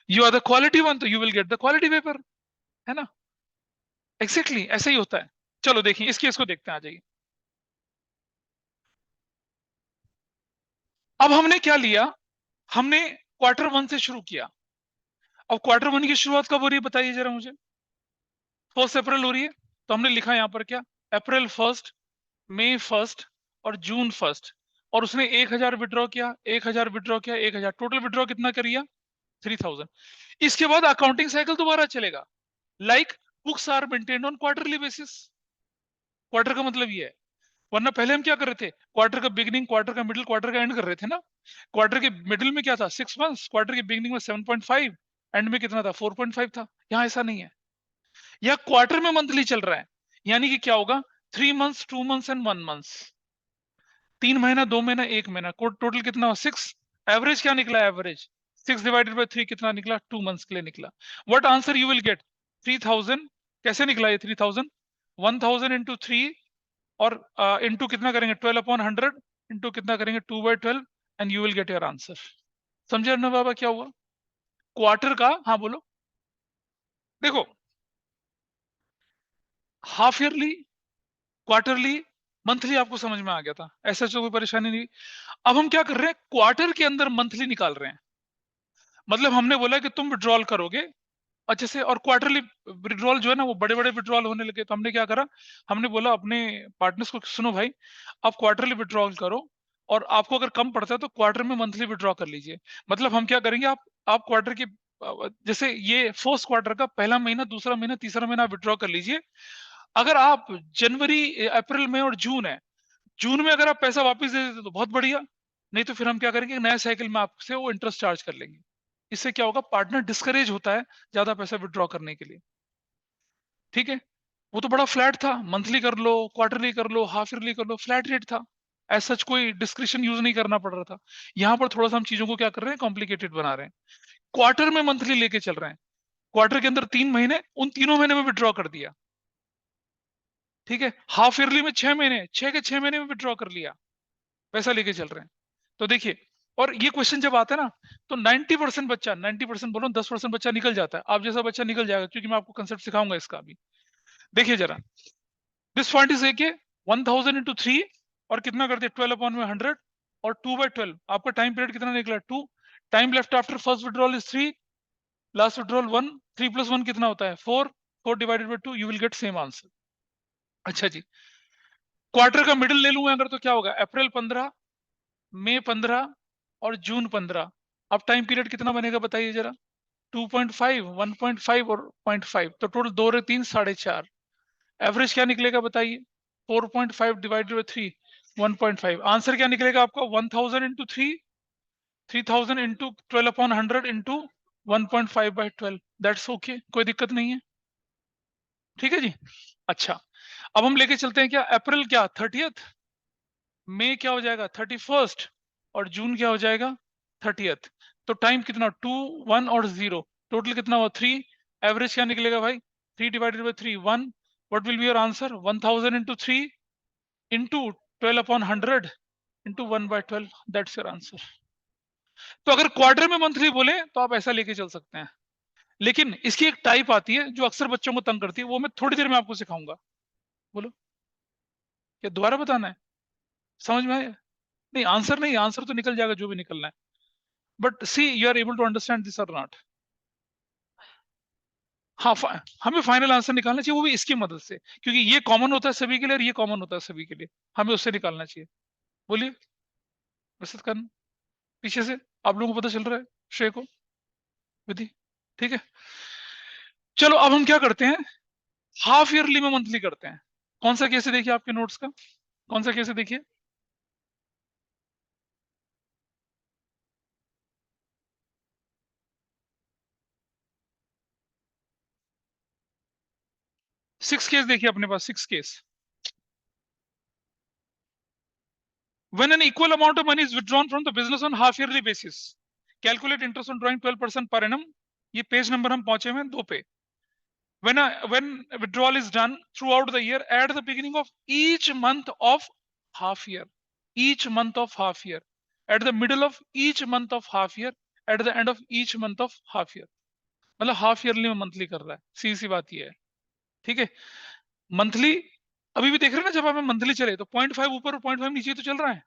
you are the quality one, तो you will get the quality paper, है ना। एग्जैक्टली ऐसा ही होता है। चलो देखिए इस केस को देखते हैं, आ जाइए। अब हमने क्या लिया, हमने क्वार्टर वन से शुरू किया। अब क्वार्टर वन की शुरुआत कब हो रही है बताइए जरा मुझे। 1 अप्रैल हो रही है, तो हमने लिखा यहाँ पर क्या, अप्रैल 1, मई 1 और जून 1। और उसने 1,000 विड्रॉ किया, 1,000 विड्रॉ किया, 1,000, टोटल विड्रॉ कितना करिए, 3,000। इसके बाद अकाउंटिंग साइकिल दोबारा चलेगा, like books are maintained on quarterly basis. Quarter का मतलब ये है, वरना पहले हम क्या कर रहे थे, क्वार्टर का बिगिनिंग, क्वार्टर का मिडिल, क्वार्टर का एंड कर रहे थे ना। क्वार्टर के मिडिल में क्या था, 6 मंथ्स, क्वार्टर के बिगिनिंग में 7.5, एंड में कितना था, 4.5 था। यहाँ ऐसा नहीं है, या क्वार्टर में मंथली चल रहा है, यानी कि क्या होगा, 3 मंथ्स, 2 मंथ्स एंड 1 मंथ। 3 महीना, 2 महीना, 1 महीना, टोटल कितना, 6। एवरेज क्या निकला, एवरेज 6/3 कितना निकला, 2 मंथ्स के लिए निकला। What answer you will gate, 3,000। कैसे निकला ये 3,000, 1,000 into 3, और इंटू कितना करेंगे, 12/100, इंटू कितना करेंगे, 2/12, and you will get your answer. समझे ना बाबा क्या हुआ, क्वार्टर का, हाँ बोलो। देखो, हाफ ईयरली, क्वार्टरली, मंथली आपको समझ में आ गया था, ऐसा तो कोई परेशानी नहीं। अब हम क्या कर रहे हैं, क्वार्टर के अंदर मंथली निकाल रहे हैं। मतलब हमने बोला कि तुम विड्रॉल करोगे अच्छे से, और क्वार्टरली विड्रॉल जो है ना वो बड़े बड़े विड्रॉल होने लगे, तो हमने क्या करा, हमने बोला अपने पार्टनर्स को, सुनो भाई, आप क्वार्टरली विड्रॉल करो, और आपको अगर कम पड़ता है तो क्वार्टर में मंथली विड्रॉ कर लीजिए। मतलब हम क्या करेंगे, आप क्वार्टर के जैसे ये फर्स्ट क्वार्टर का पहला महीना, दूसरा महीना, तीसरा महीना विड्रॉ कर लीजिए। अगर आप जनवरी, अप्रैल में और जून है, जून में अगर आप पैसा वापस दे देते तो बहुत बढ़िया, नहीं तो फिर हम क्या करेंगे, नया साइकिल में आपसे वो इंटरेस्ट चार्ज कर लेंगे। इससे क्या होगा, पार्टनर डिस्करेज होता है ज्यादा पैसा विड्रॉ करने के लिए। ठीक है, वो तो बड़ा फ्लैट था, मंथली कर लो, क्वार्टरली कर लो, हाफ ईयरली कर लो, फ्लैट रेट था। एज सच कोई डिस्क्रिप्शन यूज नहीं करना पड़ रहा था। यहाँ पर थोड़ा सा हम चीजों को क्या कर रहे हैं, कॉम्प्लिकेटेड बना रहे हैं। क्वार्टर में मंथली लेके चल रहे हैं, क्वार्टर के अंदर 3 महीने, उन तीनों महीने में विड्रॉ कर दिया। ठीक है, हाफ ईयरली में 6 महीने, 6 के 6 महीने में विड्रॉ कर लिया, पैसा लेके चल रहे हैं। तो देखिए, और ये क्वेश्चन जब आता है ना, तो 90% बच्चा, 90% बोलो, 10% बच्चा निकल जाता है, आप जैसा बच्चा निकल जाएगा, क्योंकि मैं आपको कंसेप्ट सिखाऊंगा इसका भी। देखिए जरा, दिस पॉइंट इज के 1,000 into 3, और कितना करते हैं, 12/100, और 2/12, आपका टाइम पीरियड कितना निकला, 2। Time left after first withdrawal is 3, last withdrawal 1, 3 + 1 कितना होता है, 4, 4/2, you will get same answer. अच्छा जी, क्वार्टर का मिडिल ले लूंगा अगर, तो क्या होगा, अप्रैल 15, मई 15 और जून 15। अब टाइम पीरियड कितना बनेगा बताइए जरा, 2.5, 1.5 और 0.5, तो टोटल 2 और 3 4.5। एवरेज क्या निकलेगा बताइए, 4.5/3, 1.5। आंसर क्या निकलेगा आपका, 1,000 into 3, 3,000 into 12/100 into 1.5/12। That's okay, कोई दिक्कत नहीं है। ठीक है जी। अच्छा, अब हम लेके चलते हैं क्या, अप्रैल क्या 30th, मई क्या हो जाएगा 31st, और जून क्या हो जाएगा 30th। तो टाइम कितना, 2, 1 और 0, टोटल कितना हुआ 3। एवरेज क्या निकलेगा भाई, 3/3, 1। What will be your answer, 1,000 into 3 into 12/100 into 1/12, that's your answer. तो अगर क्वार्टर में मंथली बोले तो आप ऐसा लेके चल सकते हैं, लेकिन इसकी एक टाइप आती है जो अक्सर बच्चों को तंग करती है, वो मैं थोड़ी देर में आपको सिखाऊंगा। बोलो, क्या दोबारा बताना है, समझ में आया? नहीं, आंसर नहीं, आंसर तो निकल जाएगा जो भी निकलना है, but see you are able to understand this और नॉट। हाँ, हमें फाइनल आंसर निकालना चाहिए, वो भी इसकी मदद से, क्योंकि ये कॉमन होता है सभी के लिए और ये कॉमन होता है सभी के लिए, हमें उससे निकालना चाहिए। बोलिए, विस्तृत करना, पीछे से आप लोगों को पता चल रहा है श्रेय को, विधि? ठीक है, चलो अब हम क्या करते हैं, हाफ ईयरली में मंथली करते हैं। कौन सा केस है देखिए आपके नोट्स का, कौन सा केस है देखिए, सिक्स केस देखिए अपने पास, six case. When an equal amount of money is withdrawn from the business on half yearly basis, calculate interest on drawing 12% per annum. ये पेज नंबर हम पहुंचे हैं 2 पे। When withdrawal is done throughout the year at the beginning of each month of half year, each month of half year, at the middle of each month of half year, at the end of each month of half year, मतलब half yearly में monthly कर रहा है, सीधी सी बात ये है। ठीक है, मंथली अभी भी देख रहे हैं ना, जब हमें मंथली चले तो 0.5 ऊपर और 0.5 नीचे तो चल रहा है,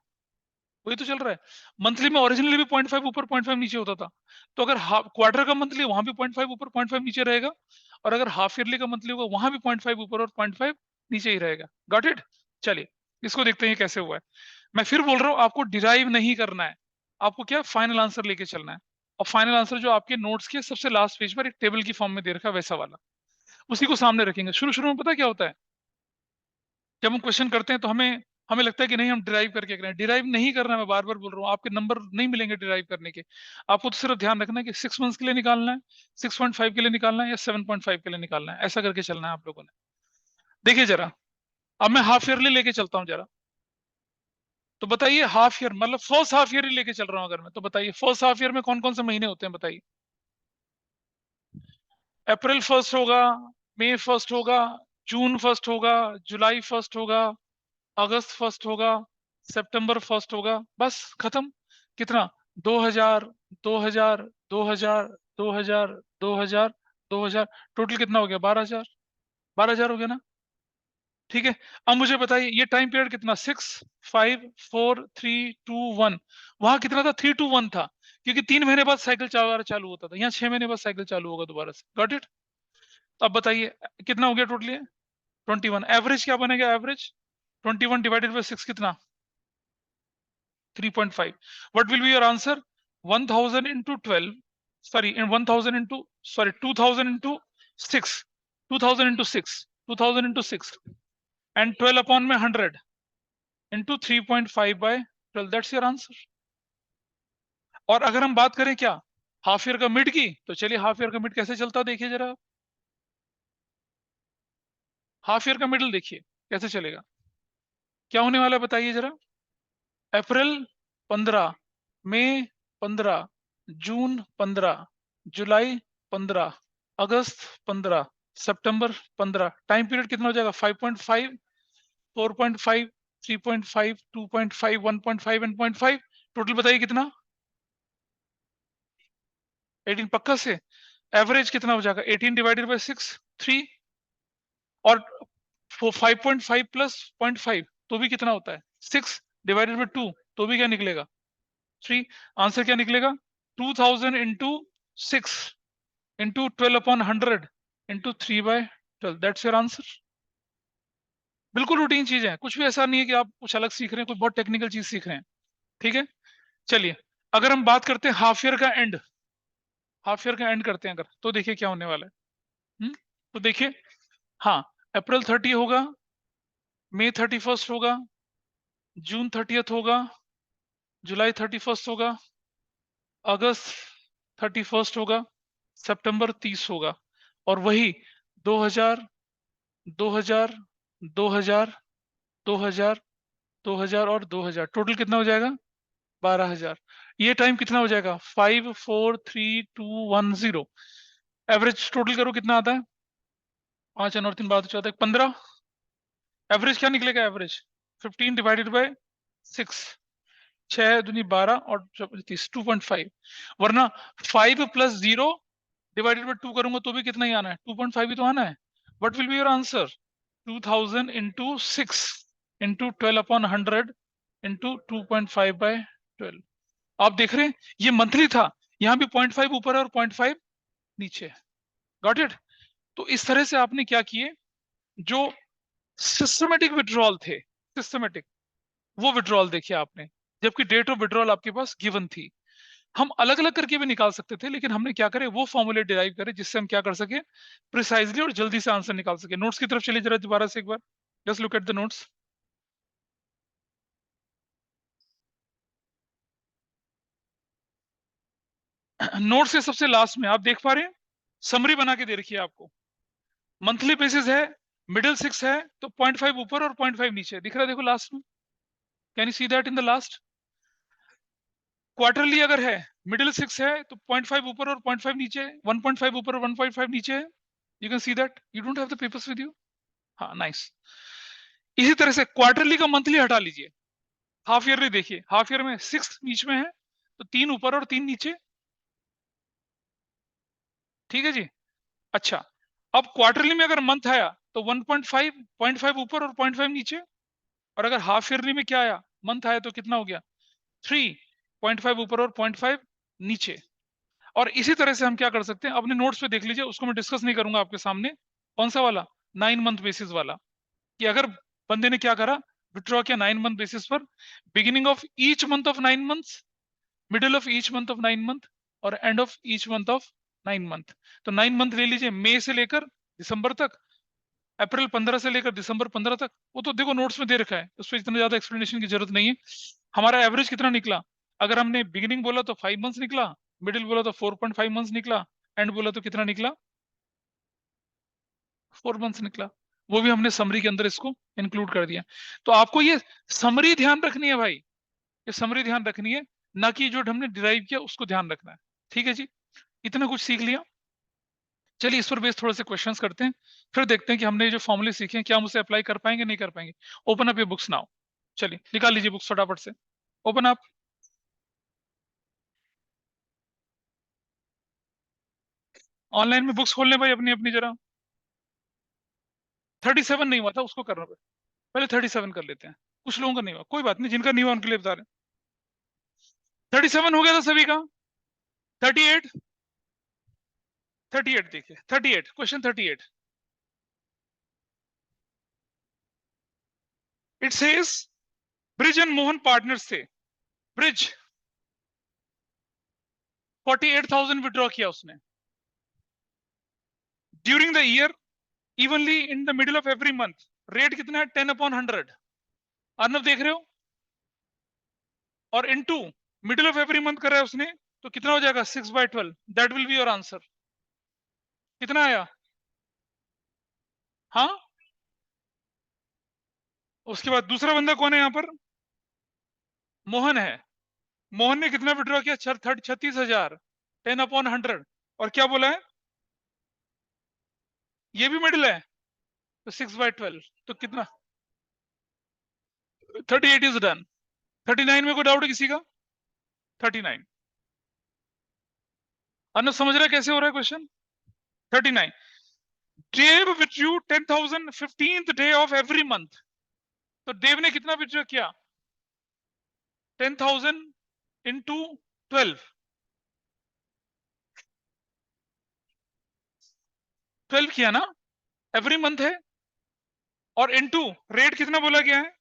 वही तो चल रहा है। मंथली में ओरिजिनली भी 0.5 ऊपर 0.5 नीचे होता था, तो अगर क्वार्टर का मंथली वहां भी 0.5 ऊपर 0.5 नीचे रहेगा, और अगर हाफ ईयरली का मंथली होगा वहां भी 0.5 ऊपर और 0.5 नीचे ही रहेगा। Got it? चलिए इसको देखते हैं कैसे हुआ है। मैं फिर बोल रहा हूँ, आपको डिराइव नहीं करना है, आपको क्या फाइनल आंसर लेके चलना है। और फाइनल आंसर जो आपके नोट्स के सबसे लास्ट पेज पर एक टेबल की फॉर्म में दे रखा है वैसा वाला, उसी को सामने रखेंगे। शुरू शुरू में पता क्या होता है, जब हम क्वेश्चन करते हैं तो हमें हमें लगता है कि नहीं हम डिराइव करके करें, डिराइव नहीं करना है। मैं बार बार बोल रहा हूँ, आपके नंबर नहीं मिलेंगे डिराइव करने के। आपको तो सिर्फ ध्यान रखना है कि 6 मंथ्स के लिए निकालना है, 6.5 के लिए निकालना है, या 7.5 के लिए निकालना है, ऐसा करके चलना है आप लोगों ने। देखिए जरा, अब मैं हाफ ईयरली लेके चलता हूँ जरा, तो बताइए हाफ ईयर मतलब फर्स्ट हाफ ईयर ही लेके चल रहा हूँ अगर मैं, तो बताइए फर्स्ट हाफ ईयर में कौन कौन से महीने होते हैं बताइए। अप्रैल फर्स्ट होगा, मई फर्स्ट होगा, जून फर्स्ट होगा, जुलाई फर्स्ट होगा, अगस्त फर्स्ट होगा, सितंबर फर्स्ट होगा, बस खत्म। कितना? 2000, 2000, 2000, 2000, 2000, 2000, टोटल कितना हो गया? 12,000, 12,000 हो गया ना? ठीक है, अब मुझे बताइए ये टाइम पीरियड कितना, 6, 5, 4, 3, 2, 1। वहां कितना था? 3 to 1 था, क्योंकि 3 महीने बाद साइकिल चालू चालू होता था, यहाँ 6 महीने बाद साइकिल चालू होगा दोबारा से। Got it? अब बताइए कितना हो गया टोटली? 21। एवरेज क्या बनेगा? एवरेज 21 डिवाइडेड बाई 6 कितना? 3.5। What will be your answer? 1000 into 12, sorry, in 1000 into, sorry, 2000 into 6, 2000 into 6, 2000 into 6, and 12 upon में 100 into 3.5 by 12, that's your answer। और अगर हम बात करें क्या, हाफ ईयर का मिड की, तो चलिए हाफ ईयर का मिड कैसे चलता है देखिए जरा। हाफ ईयर का मिडल देखिए कैसे चलेगा, क्या होने वाला है बताइए जरा। अप्रैल 15, मई 15, जून 15, जुलाई 15, अगस्त 15, सितंबर 15। टाइम पीरियड कितना हो जाएगा? 5.5, 4.5, 3.5, 2.5, 1.5 एंड 0.5। टोटल बताइए कितना? 18 पक्का से। एवरेज कितना हो जाएगा? 18 डिवाइडेड बाई 6, 3। और 5.5 प्लस 0.5 तो भी कितना होता है? 6 डिवाइडेड बाई 2 तो भी क्या निकलेगा? 3। आंसर क्या निकलेगा? 2000 into 6 into 12 upon 100 into 3/12, that's your answer. बिल्कुल रूटीन चीज है, कुछ भी ऐसा नहीं है कि आप कुछ अलग सीख रहे हैं, कोई बहुत टेक्निकल चीज सीख रहे हैं। ठीक है, चलिए अगर हम बात करते हैं हाफ ईयर का एंड, हाफ ईयर का एंड करते हैं अगर, तो देखिए क्या होने वाला है। तो देखिए, हाँ, अप्रैल 30 होगा, मई 31 होगा, जून 30 होगा, जुलाई 31 होगा, अगस्त 31 होगा, सितंबर 30 होगा, और वही 2000, 2000, 2000, 2000, 2000 और 2000, टोटल कितना हो जाएगा? 12,000। ये टाइम कितना हो जाएगा? 5, 4, 3, 2, 1, 0। एवरेज टोटल करो कितना आता है? 5 और 3 12 14 15। एवरेज क्या निकलेगा? एवरेज 15 डिवाइडेड बाय 6, 6 दूनी 12 और 30, 2.5। वरना 5 प्लस 0 डिवाइडेड बाय 2 करूंगा तो भी कितना ही आना है? 2.5 ही तो आना है। What will be your answer? 2000 into 6 into 12 upon 100 into 2.5 by 12। आप देख रहे हैं ये मंथली था, यहाँ भी 0.5 ऊपर है और 0.5 नीचे है। Got it? तो इस तरह से आपने क्या किए, जो सिस्टमेटिक विड्रॉल थे, सिस्टमेटिक, वो विड्रॉल देखिए आपने, जबकि डेट ऑफ विड्रॉल आपके पास गिवन थी। हम अलग अलग करके भी निकाल सकते थे, लेकिन हमने क्या करे, वो फॉर्मूले डिराइव करे जिससे हम क्या कर सके, प्रिसाइजली और जल्दी से आंसर निकाल सके। नोट्स की तरफ चलिए जरा दोबारा से एक बार, just look at the notes. Note से सबसे लास्ट में आप देख पा रहे हैं, समरी बना के दे रखी है आपको। मंथली बेसिस है, मिडिल 6 है, तो 0.5 ऊपर और 0.5 नीचे दिख रहा है, देखो लास्ट में। Can you see that in the last? Quarterly अगर है, मिडिल 6 है, तो 0.5 ऊपर और 0.5 नीचे, 1.5 ऊपर और 1.5 नीचे है। You can see that, you don't have the papers with you? हाँ, नाइस। इसी तरह से क्वार्टरली का मंथली हटा लीजिए, हाफ ईयरली देखिए, हाफ ईयर में 6 बीच में है, तो 3 ऊपर और 3 नीचे। ठीक है जी। अच्छा, अब क्वार्टरली में अगर मंथ आया तो 1.5, 0.5 ऊपर और 0.5 नीचे। और अगर हाफ ईयरली में क्या आया, मंथ आया, तो कितना हो गया, 3, 0.5 ऊपर और 0.5 नीचे। और इसी तरह से हम क्या कर सकते हैं, अपने नोट्स पे देख लीजिए, उसको मैं डिस्कस नहीं करूंगा आपके सामने। कौन सा वाला, 9 मंथ बेसिस वाला, कि अगर बंदे ने क्या करा, विड्रॉ किया 9 मंथ बेसिस पर, beginning of each month of 9 months, middle of each month of 9 month, और end of each month of 9 month. तो 9 मंथ ले लीजिए, मई से लेकर दिसंबर तक, अप्रैल 15 से लेकर दिसंबर 15 तक। वो तो देखो नोट्स में दे रखा है, उस पर इतना ज्यादा एक्सप्लेनेशन की जरूरत नहीं है। हमारा एवरेज कितना निकला, अगर हमने बिगिनिंग बोला तो 5 मंथ्स निकला, मिडिल बोला तो 4.5 मंथ्स निकला, एंड बोला तो कितना निकला, 4 मंथ्स निकला। वो भी हमने समरी के अंदर इसको इंक्लूड कर दिया। तो आपको ये समरी ध्यान रखनी है भाई, ये समरी ध्यान रखनी है, ना कि जो हमने डिराइव किया उसको ध्यान रखना है। ठीक है जी, इतना कुछ सीख लिया। चलिए इस पर बेस थोड़े से क्वेश्चंस करते हैं, फिर देखते हैं कि हमने जो फॉर्मूले सीखे हैं क्या हम उसे अप्लाई कर पाएंगे नहीं कर पाएंगे। ओपन अप ये बुक्स नाउ। चलिए निकाल लीजिए बुक्स फटाफट से, ओपन अप। ऑनलाइन में बुक्स खोलने भाई अपनी अपनी जरा। 37 नहीं हुआ था, उसको करना पड़ेगा, पहले 37 कर लेते हैं। कुछ लोगों का नहीं हुआ, कोई बात नहीं, जिनका नहीं हुआ उनके लिए बता रहे हैं। 37 हो गया था सभी का? 38, 38 देखिए, 38, question 38। It says, bridge and Mohan partner से, ब्रिज 48,000 विड्रॉ किया उसने during the year, evenly in the middle of every month. Rate कितना है, 10/100। अर्नव देख रहे हो, और into middle of every month कर रहा है उसने, तो कितना हो जाएगा, 6/12। That will be your answer. कितना आया? हाँ, उसके बाद दूसरा बंदा कौन है यहाँ पर, मोहन है। मोहन ने कितना विड्रॉ किया, 36,000, 10/100। और क्या बोला है, ये भी मिडिल है, तो 6/12, तो कितना, 38 इज डन। 39 में कोई डाउट है किसी का? 39, अनु समझ रहा है कैसे हो रहा है question? 39, Dev withdrew 10,000 15th day of every month. तो देव ने कितना विथड्रॉ किया, 10,000 इंटू 12, 12 किया ना, एवरी मंथ है, और इंटू रेट कितना बोला गया है,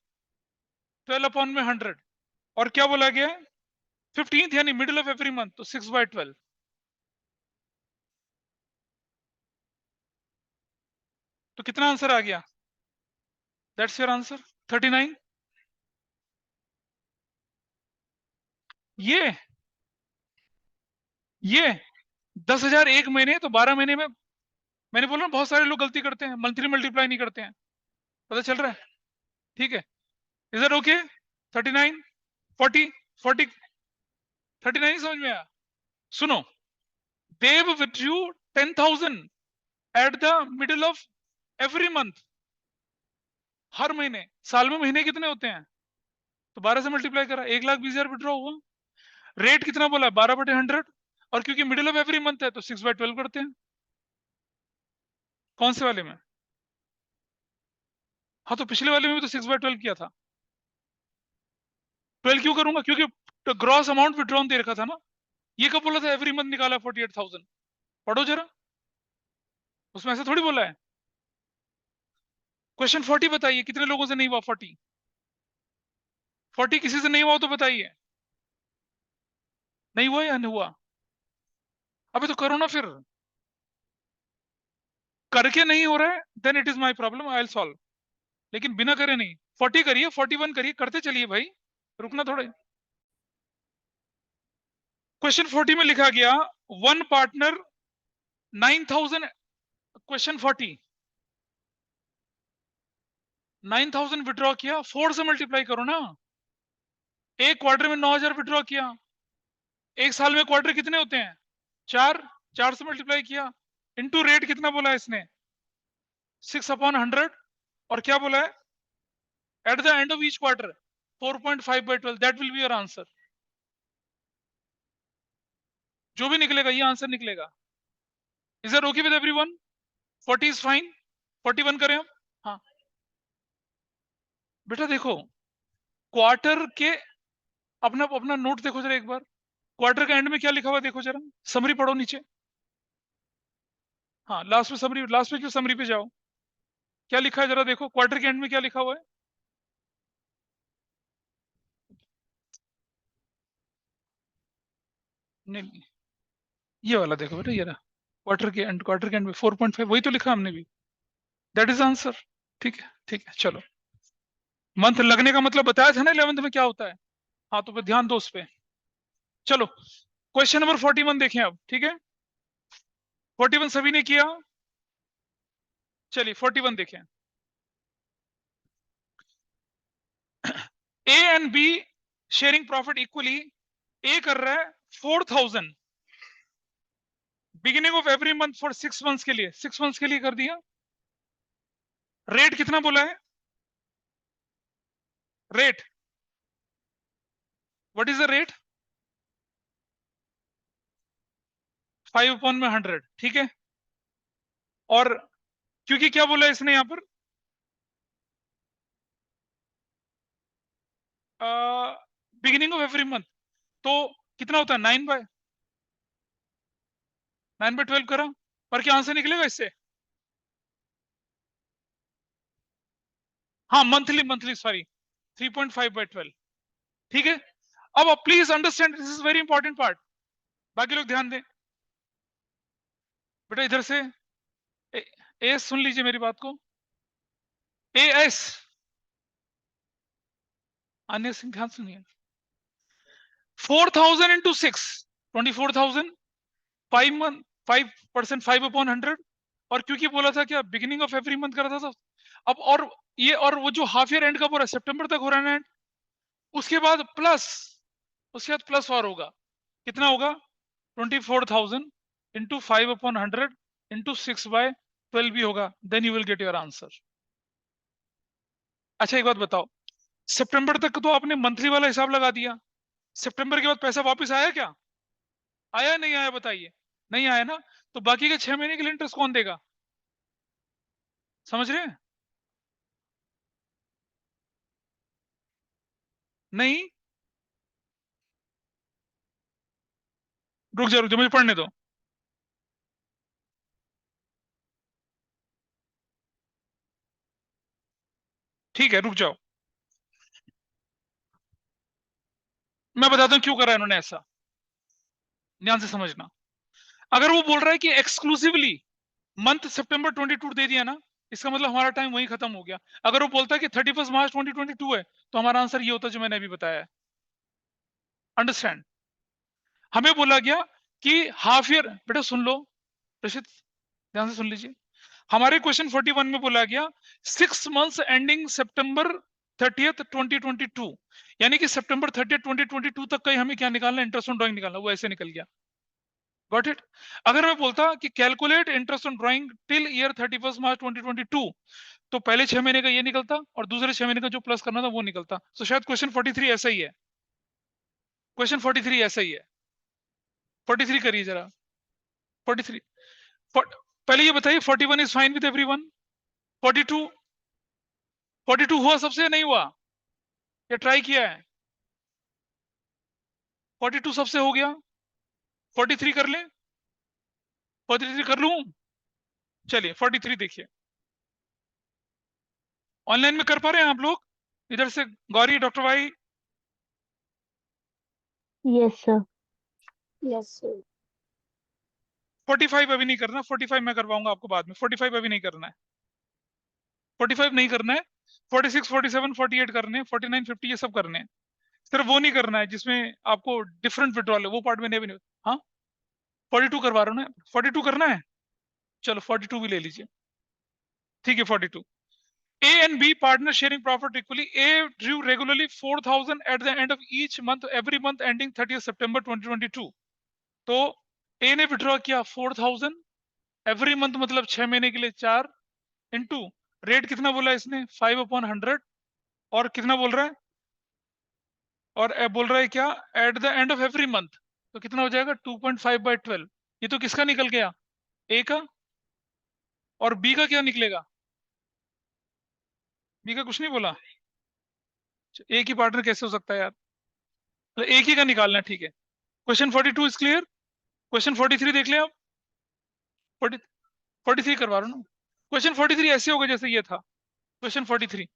12/100। और क्या बोला गया है, 15th यानी मिडिल ऑफ एवरी मंथ, तो 6/12। तो कितना आंसर आ गया, दैट्स योर आंसर, 39। ये ये 10,000 एक महीने, तो 12 महीने में। मैंने बोला ना, बहुत सारे लोग गलती करते हैं, मंथली मल्टीप्लाई नहीं करते हैं, पता चल रहा है? ठीक है, इज दैट ओके? 39, 40, 40, 39 समझ में आया? सुनो, Dev withdrew 10,000 at the middle of every month, हर महीने। साल में महीने कितने होते हैं, तो 12 से मल्टीप्लाई करा, 1,20,000 विड्रॉ हुआ। रेट कितना बोला, 12/100। और क्योंकि मिडिल ऑफ एवरी मंथ है, तो 6/12 करते हैं। कौन से वाले में? हाँ, तो पिछले वाले में भी तो 6/12 किया था। 12 क्यों करूंगा, क्योंकि ग्रॉस अमाउंट विड्रॉन दे रखा था ना। ये कब बोला था एवरी मंथ निकाला 48,000? पढ़ो जरा, उसमें ऐसा थोड़ी बोला है। क्वेश्चन 40 बताइए, कितने लोगों से नहीं हुआ 40? 40 किसी से नहीं हुआ हो तो बताइए। नहीं हुआ या नहीं हुआ? अबे तो करो ना फिर। करके नहीं हो रहा है, then it is my problem, I will solve. लेकिन बिना करे नहीं। 40 करिए, 41 करिए, करते चलिए भाई, रुकना थोड़े। क्वेश्चन 40 में लिखा गया वन पार्टनर 9,000। क्वेश्चन 40, 9,000 विड्रॉ किया, 4 से मल्टीप्लाई करो ना। एक क्वार्टर में 9,000 विड्रॉ किया। एक साल में क्वार्टर कितने होते हैं? 4। 4 से मल्टीप्लाई किया, इनटू रेट कितना बोला है इसने? 6/100। और क्या बोला है? Eight the end of each quarter 4.5/12, that will be your answer. जो भी निकलेगा ये आंसर निकलेगा। Is that okay with everyone? 40 is fine. 41 करें हम। हाँ बेटा देखो, क्वार्टर के अपना अपना नोट देखो जरा एक बार। क्वार्टर के एंड में क्या लिखा हुआ है देखो जरा, समरी पढ़ो नीचे। हाँ लास्ट में समरी, लास्ट पेज पे समरी पे जाओ। क्या लिखा है जरा देखो, क्वार्टर के एंड में क्या लिखा हुआ है? नहीं, ये वाला देखो बेटा, ये रहा। क्वार्टर के एंड में 4.5, वही तो लिखा हमने भी। That is answer. ठीक है ठीक है, चलो। मंथ लगने का मतलब बताया था ना 11th में क्या होता है। हाँ तो फिर ध्यान दो उस पे। चलो क्वेश्चन नंबर 41 देखें अब, ठीक है। 41 सभी ने किया। चलिए 41 देखें। A and B sharing profit equally. A कर रहा है 4,000 beginning of every month for 6 months के लिए, 6 मंथ्स के लिए कर दिया। रेट कितना बोला है? Rate, what is the rate? 5/100, ठीक है। और क्योंकि क्या बोला है इसने यहाँ पर, बिगिनिंग ऑफ एवरी मंथ, तो कितना होता है? 9/12 करा। और क्या आंसर निकलेगा इससे? हाँ मंथली, मंथली सॉरी, 3.5/12, ठीक है। अब please understand, this is very important part. बाकी लोग ध्यान दें बेटा, इधर से ए सुन लीजिए मेरी बात को। ए एस, अन्य सिंह ध्यान सुनिए। 4,000 इंटू 6, 24,000। 5 मंथ, 5%, 5/100। और क्योंकि बोला था क्या बिगिनिंग ऑफ एवरी मंथ कर रहा था, तो अब और ये, और वो जो हाफ ईयर एंड का पूरा सितंबर तक हो रहा है ना end, उसके बाद प्लस, उसके बाद प्लस और होगा। कितना होगा? 24,000 इंटू 5/100 इंटू 6/12 भी होगा, then you will get your answer. अच्छा एक बात बताओ, सितंबर तक तो आपने मंथली वाला हिसाब लगा दिया, सितंबर के बाद पैसा वापस आया क्या? आया नहीं आया बताइए? नहीं आया ना, तो बाकी के 6 महीने के लिए इंटरेस्ट कौन देगा? समझ रहे हैं? नहीं, रुक जा मुझे पढ़ने दो। ठीक है रुक जाओ, मैं बताता हूं क्यों करा है इन्होंने ऐसा, ध्यान से समझना। अगर वो बोल रहा है कि एक्सक्लूसिवली मंथ सितंबर 22 दे दिया ना, इसका मतलब हमारा टाइम वही खत्म हो गया। अगर वो बोलता है कि 31 मार्च 2022 है, तो हमारा आंसर ये होता जो मैंने अभी बताया है। अंडरस्टैंड? हमें बोला गया कि हाफ ईयर, बेटा सुन लो रशिद, ध्यान से सुन लीजिए। हमारे क्वेश्चन 41 में बोला गया 6 मंथ्स एंडिंग सितंबर 30th 2022, यानी कि सितंबर 30th 2022 तक का ही हमें क्या निकालना, इंटरेस्ट ऑन ड्राइंग निकालना, वो ऐसे निकल गया। Got it? अगर मैं बोलता कि calculate interest on drawing till year 31 मार्च 2022, तो पहले 6 महीने का ये निकलता और दूसरे 6 महीने का जो प्लस करना था वो निकलता। तो शायद क्वेश्चन 43 ऐसा ही है, क्वेश्चन 43 ऐसा ही है। 43 करिए जरा, 43। पहले ये बताइए 41 इज फाइन विद एवरीवन? 42, 42 हुआ सबसे या नहीं हुआ? या ट्राई किया है? 42 सबसे हो गया, 43 कर लें? 43 कर लूं? चलिए 43 देखिए। ऑनलाइन में कर पा रहे हैं आप लोग? इधर से गौरी, डॉक्टर भाई। Yes sir. Yes sir. 45 अभी नहीं करना, 45 मैं करवाऊंगा आपको बाद में, 45 अभी नहीं करना है, 45 नहीं करना है, 46 47 48 करने हैं, 49 50 ये सब करने हैं। सिर्फ वो नहीं करना है जिसमें आपको डिफरेंट विड्रॉल है, वो पार्ट में नहीं, अभी नहीं। हाँ 42 करवा रहा हूँ ना, 42 करना है, चलो 42 भी ले लीजिए, ठीक है 42। A and B partners sharing profit equally. A drew regularly 4,000 at the end of each month, every month ending 30th September 2022. तो A ने विड्रॉ किया 4,000 एवरी मंथ, मतलब 6 महीने के लिए 4 इंटू रेट कितना बोला इसने 5/100, और कितना बोल रहा है, और बोल रहा है क्या, eight the end of every month, तो कितना हो जाएगा 2.5/12। ये तो किसका निकल गया, ए का, और बी का क्या निकलेगा, बी का कुछ नहीं बोला, एक ही पार्टनर कैसे हो सकता है यार, तो एक ही का निकालना है, ठीक है। Question 42 is clear. क्वेश्चन 43 देख ले आप, 40 43 करवा रहा हूँ ना। क्वेश्चन 43 ऐसे होगा जैसे ये था, क्वेश्चन 43,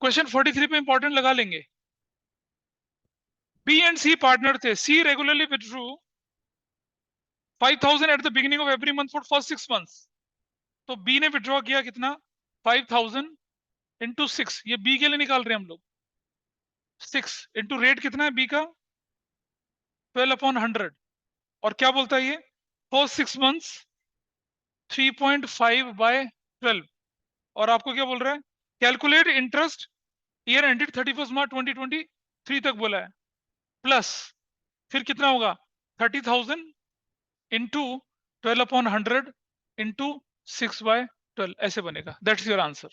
क्वेश्चन 43 पे इंपॉर्टेंट लगा लेंगे। बी एंड सी पार्टनर थे, she regularly withdrew 5,000 at the beginning of every month for first 6 months. तो बी ने विड्रॉ किया कितना 5,000 इंटू 6, ये बी के लिए निकाल रहे हैं हम लोग, 6 इंटू रेट कितना है बी का 12/100, और क्या बोलता है ये फर्स्ट 6 मंथ्स 3.5/12, और आपको क्या बोल रहा है, कैलकुलेट इंटरेस्ट ईयर एंडेड 31 मार्च 2023 तक बोला है, प्लस फिर कितना होगा 30,000 इंटू 12/100 इंटू 6/12, ऐसे बनेगा, दैट्स योर आंसर,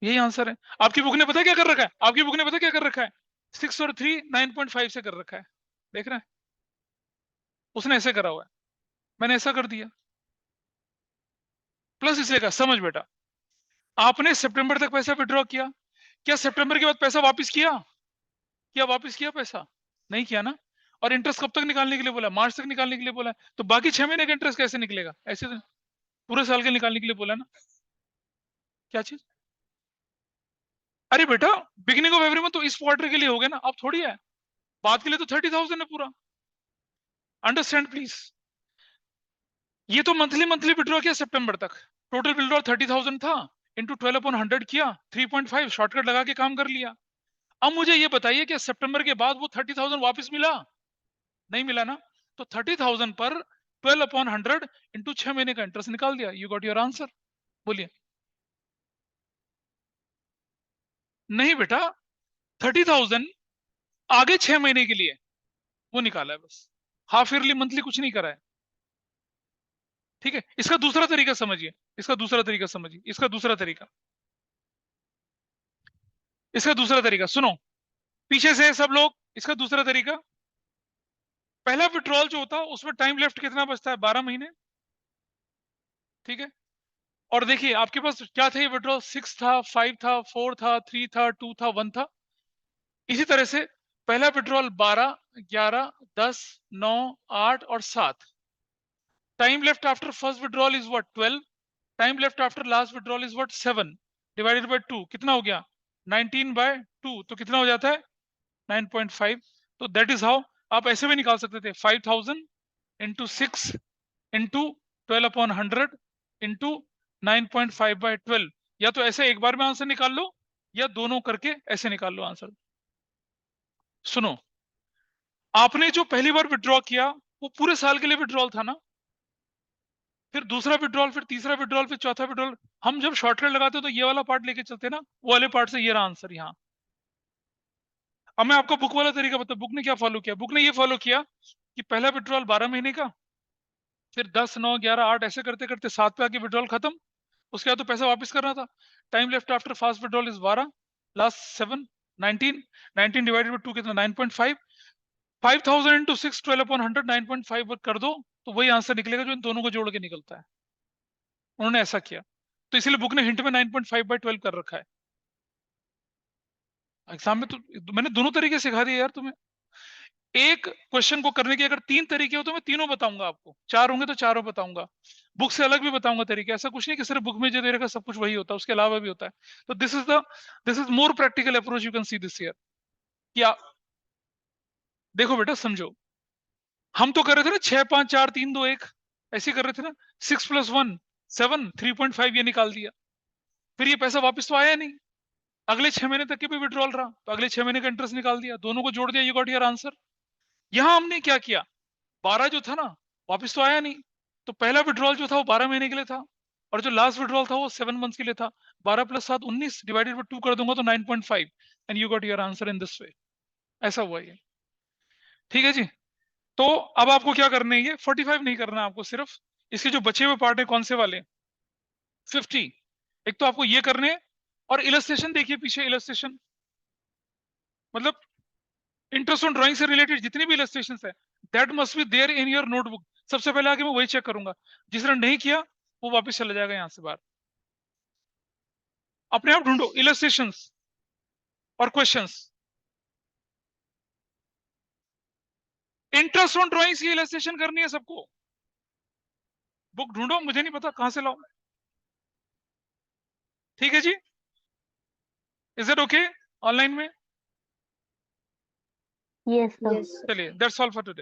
यही आंसर है। आपकी बुक ने पता क्या कर रखा है, आपकी बुक ने पता क्या कर रखा है, 6 और 3 9.5 से कर रखा है, देख रहे हैं, उसने ऐसे करा हुआ है, मैंने ऐसा कर दिया, प्लस इसे का समझ बेटा, आपने सितंबर तक पैसा विड्रॉ किया, क्या सितंबर के बाद पैसा वापस किया, क्या वापस किया पैसा, नहीं किया ना, और इंटरेस्ट कब तक निकालने के लिए बोला, मार्च तक निकालने के लिए बोला है, तो बाकी 6 महीने का इंटरेस्ट कैसे निकलेगा, ऐसे तो पूरे साल के निकालने के लिए बोला ना, क्या चीज, अरे बेटा बिगिनिंग ऑफ एवरी मंथ तो इस क्वार्टर के लिए हो गया ना, अब थोड़ी है, बाद के लिए तो 30,000 है पूरा, अंडरस्टैंड प्लीज। ये तो मंथली मंथली विड्रॉ किया सितंबर तक, टोटल विड्रॉ 30,000 था, इंटू 12/100 किया, 3.5 शॉर्टकट लगा के काम कर लिया। अब मुझे ये बताइए कि सितंबर के बाद वो 30,000 वापस मिला, नहीं मिला ना, तो 30,000 पर 12/100 इंटू 6 महीने का इंटरेस्ट निकाल दिया, यू गॉट योर आंसर। बोलिए, नहीं बेटा 30,000 आगे 6 महीने के लिए वो निकाला है बस, हाफ ईयरली मंथली कुछ नहीं करा है, ठीक है। इसका दूसरा तरीका समझिए, इसका दूसरा तरीका समझिए, इसका दूसरा तरीका, इसका दूसरा तरीका सुनो, पीछे से सब लोग, इसका दूसरा तरीका, पहला विड्रॉल जो होता है उसमें टाइम लेफ्ट कितना बचता है 12 महीने, ठीक है। और देखिए आपके पास क्या थे विड्रॉल, 6 था, 5 था, 4 था, 3 था, 2 था, 1 था, इसी तरह से पहला विड्रॉल 12 11 10 9 8 और 7, time left after first withdrawal is what 12, time left after last withdrawal is what 7 divided by 2, कितना हो गया 19/2, तो कितना हो जाता है 9.5। तो दैट इज हाउ आप ऐसे भी निकाल सकते थे, 5,000 इंटू 6 इंटू 12/100 इंटू 9.5/12, या तो ऐसे एक बार में आंसर निकाल लो, या दोनों करके ऐसे निकाल लो आंसर। सुनो, आपने जो पहली बार विड्रॉ किया वो पूरे साल के लिए विड्रॉल था ना, फिर दूसरा विड्रॉल, फिर तीसरा विड्रॉल, फिर चौथा विड्रॉल, हम जब शॉर्टकट लगाते तो ये वाला पार्ट लेके चलते ना, वो वाले पार्ट से ये रहा आंसर यहाँ। अब मैं आपको बुक वाला तरीका बता, बुक ने क्या फॉलो किया, बुक ने ये फॉलो किया कि पहला विड्रॉल 12 महीने का, फिर 10 9 11 8 ऐसे करते करते 7 पे आके विड्रॉल खत्म, उसके बाद तो पैसा वापस करना था, time left after first withdrawal is 12, last 7 19, 19 divided by 2 कितना 9.5, 5,000 इंटू 6 12/100 9.5 कर दो, तो वही आंसर निकलेगा जो इन दोनों को जोड़ के निकलता है, उन्होंने ऐसा किया, तो इसलिए बुक ने हिंट में 9.5/12 कर रखा है। एग्जाम में तो मैंने दोनों तरीके सिखा दिए यार तुम्हें, एक क्वेश्चन को करने के अगर 3 तरीके हो तो मैं तीनों बताऊंगा आपको, 4 होंगे तो चारों बताऊंगा, बुक से अलग भी बताऊंगा तरीके, ऐसा कुछ नहीं कि सिर्फ बुक में जो दे रखा सब कुछ वही होता है, उसके अलावा भी होता है। तो this is more practical approach, you can see this here, कि देखो बेटा समझो, हम तो कर रहे थे ना 6 5 4 3 2 1 ऐसे कर रहे थे ना। 6 + 1 7 3.5 ये निकाल दिया, फिर ये पैसा वापस तो आया नहीं, अगले 6 महीने तक के भी विड्रॉल रहा, तो अगले 6 महीने का इंटरेस्ट निकाल दिया, दोनों को जोड़ दिया, यू गॉट योर आंसर। यहां हमने क्या किया, 12 जो था ना वापस तो आया नहीं, तो पहला विड्रॉल जो था वो 12 महीने के लिए था, और जो लास्ट विड्रॉल था वो 7 मंथ्स के लिए था। 12 + 7 19 डिवाइडेड बाय 2 कर दूंगा तो 9.5 and you got your answer in this way. ऐसा हुआ ये, ठीक है जी। तो अब आपको क्या करना है, ये 45 नहीं करना आपको, सिर्फ इसके जो बचे हुए पार्ट है कौन से वाले, 50। एक तो आपको ये करने हैं, और इलस्ट्रेशन देखिए पीछे, इलस्ट्रेशन मतलब इंटरेस्ट ऑन ड्राइंग से रिलेटेड जितनी भी इलस्ट्रेशन है, that must be there in your notebook. सबसे पहले आके मैं वही चेक करूंगा, जिसने नहीं किया वो वापस चला जाएगा यहाँ से बाहर। अपने आप ढूंढो इलस्ट्रेशंस और क्वेश्चंस। इंटरेस्ट ऑन ड्राइंग्स की इलस्ट्रेशन करनी है सबको। बुक ढूंढो, मुझे नहीं पता कहां से लाओ। ठीक है जी, इज इट ओके ऑनलाइन में? Yes, sir. चलिए, दैट्स ऑल फॉर टुडे।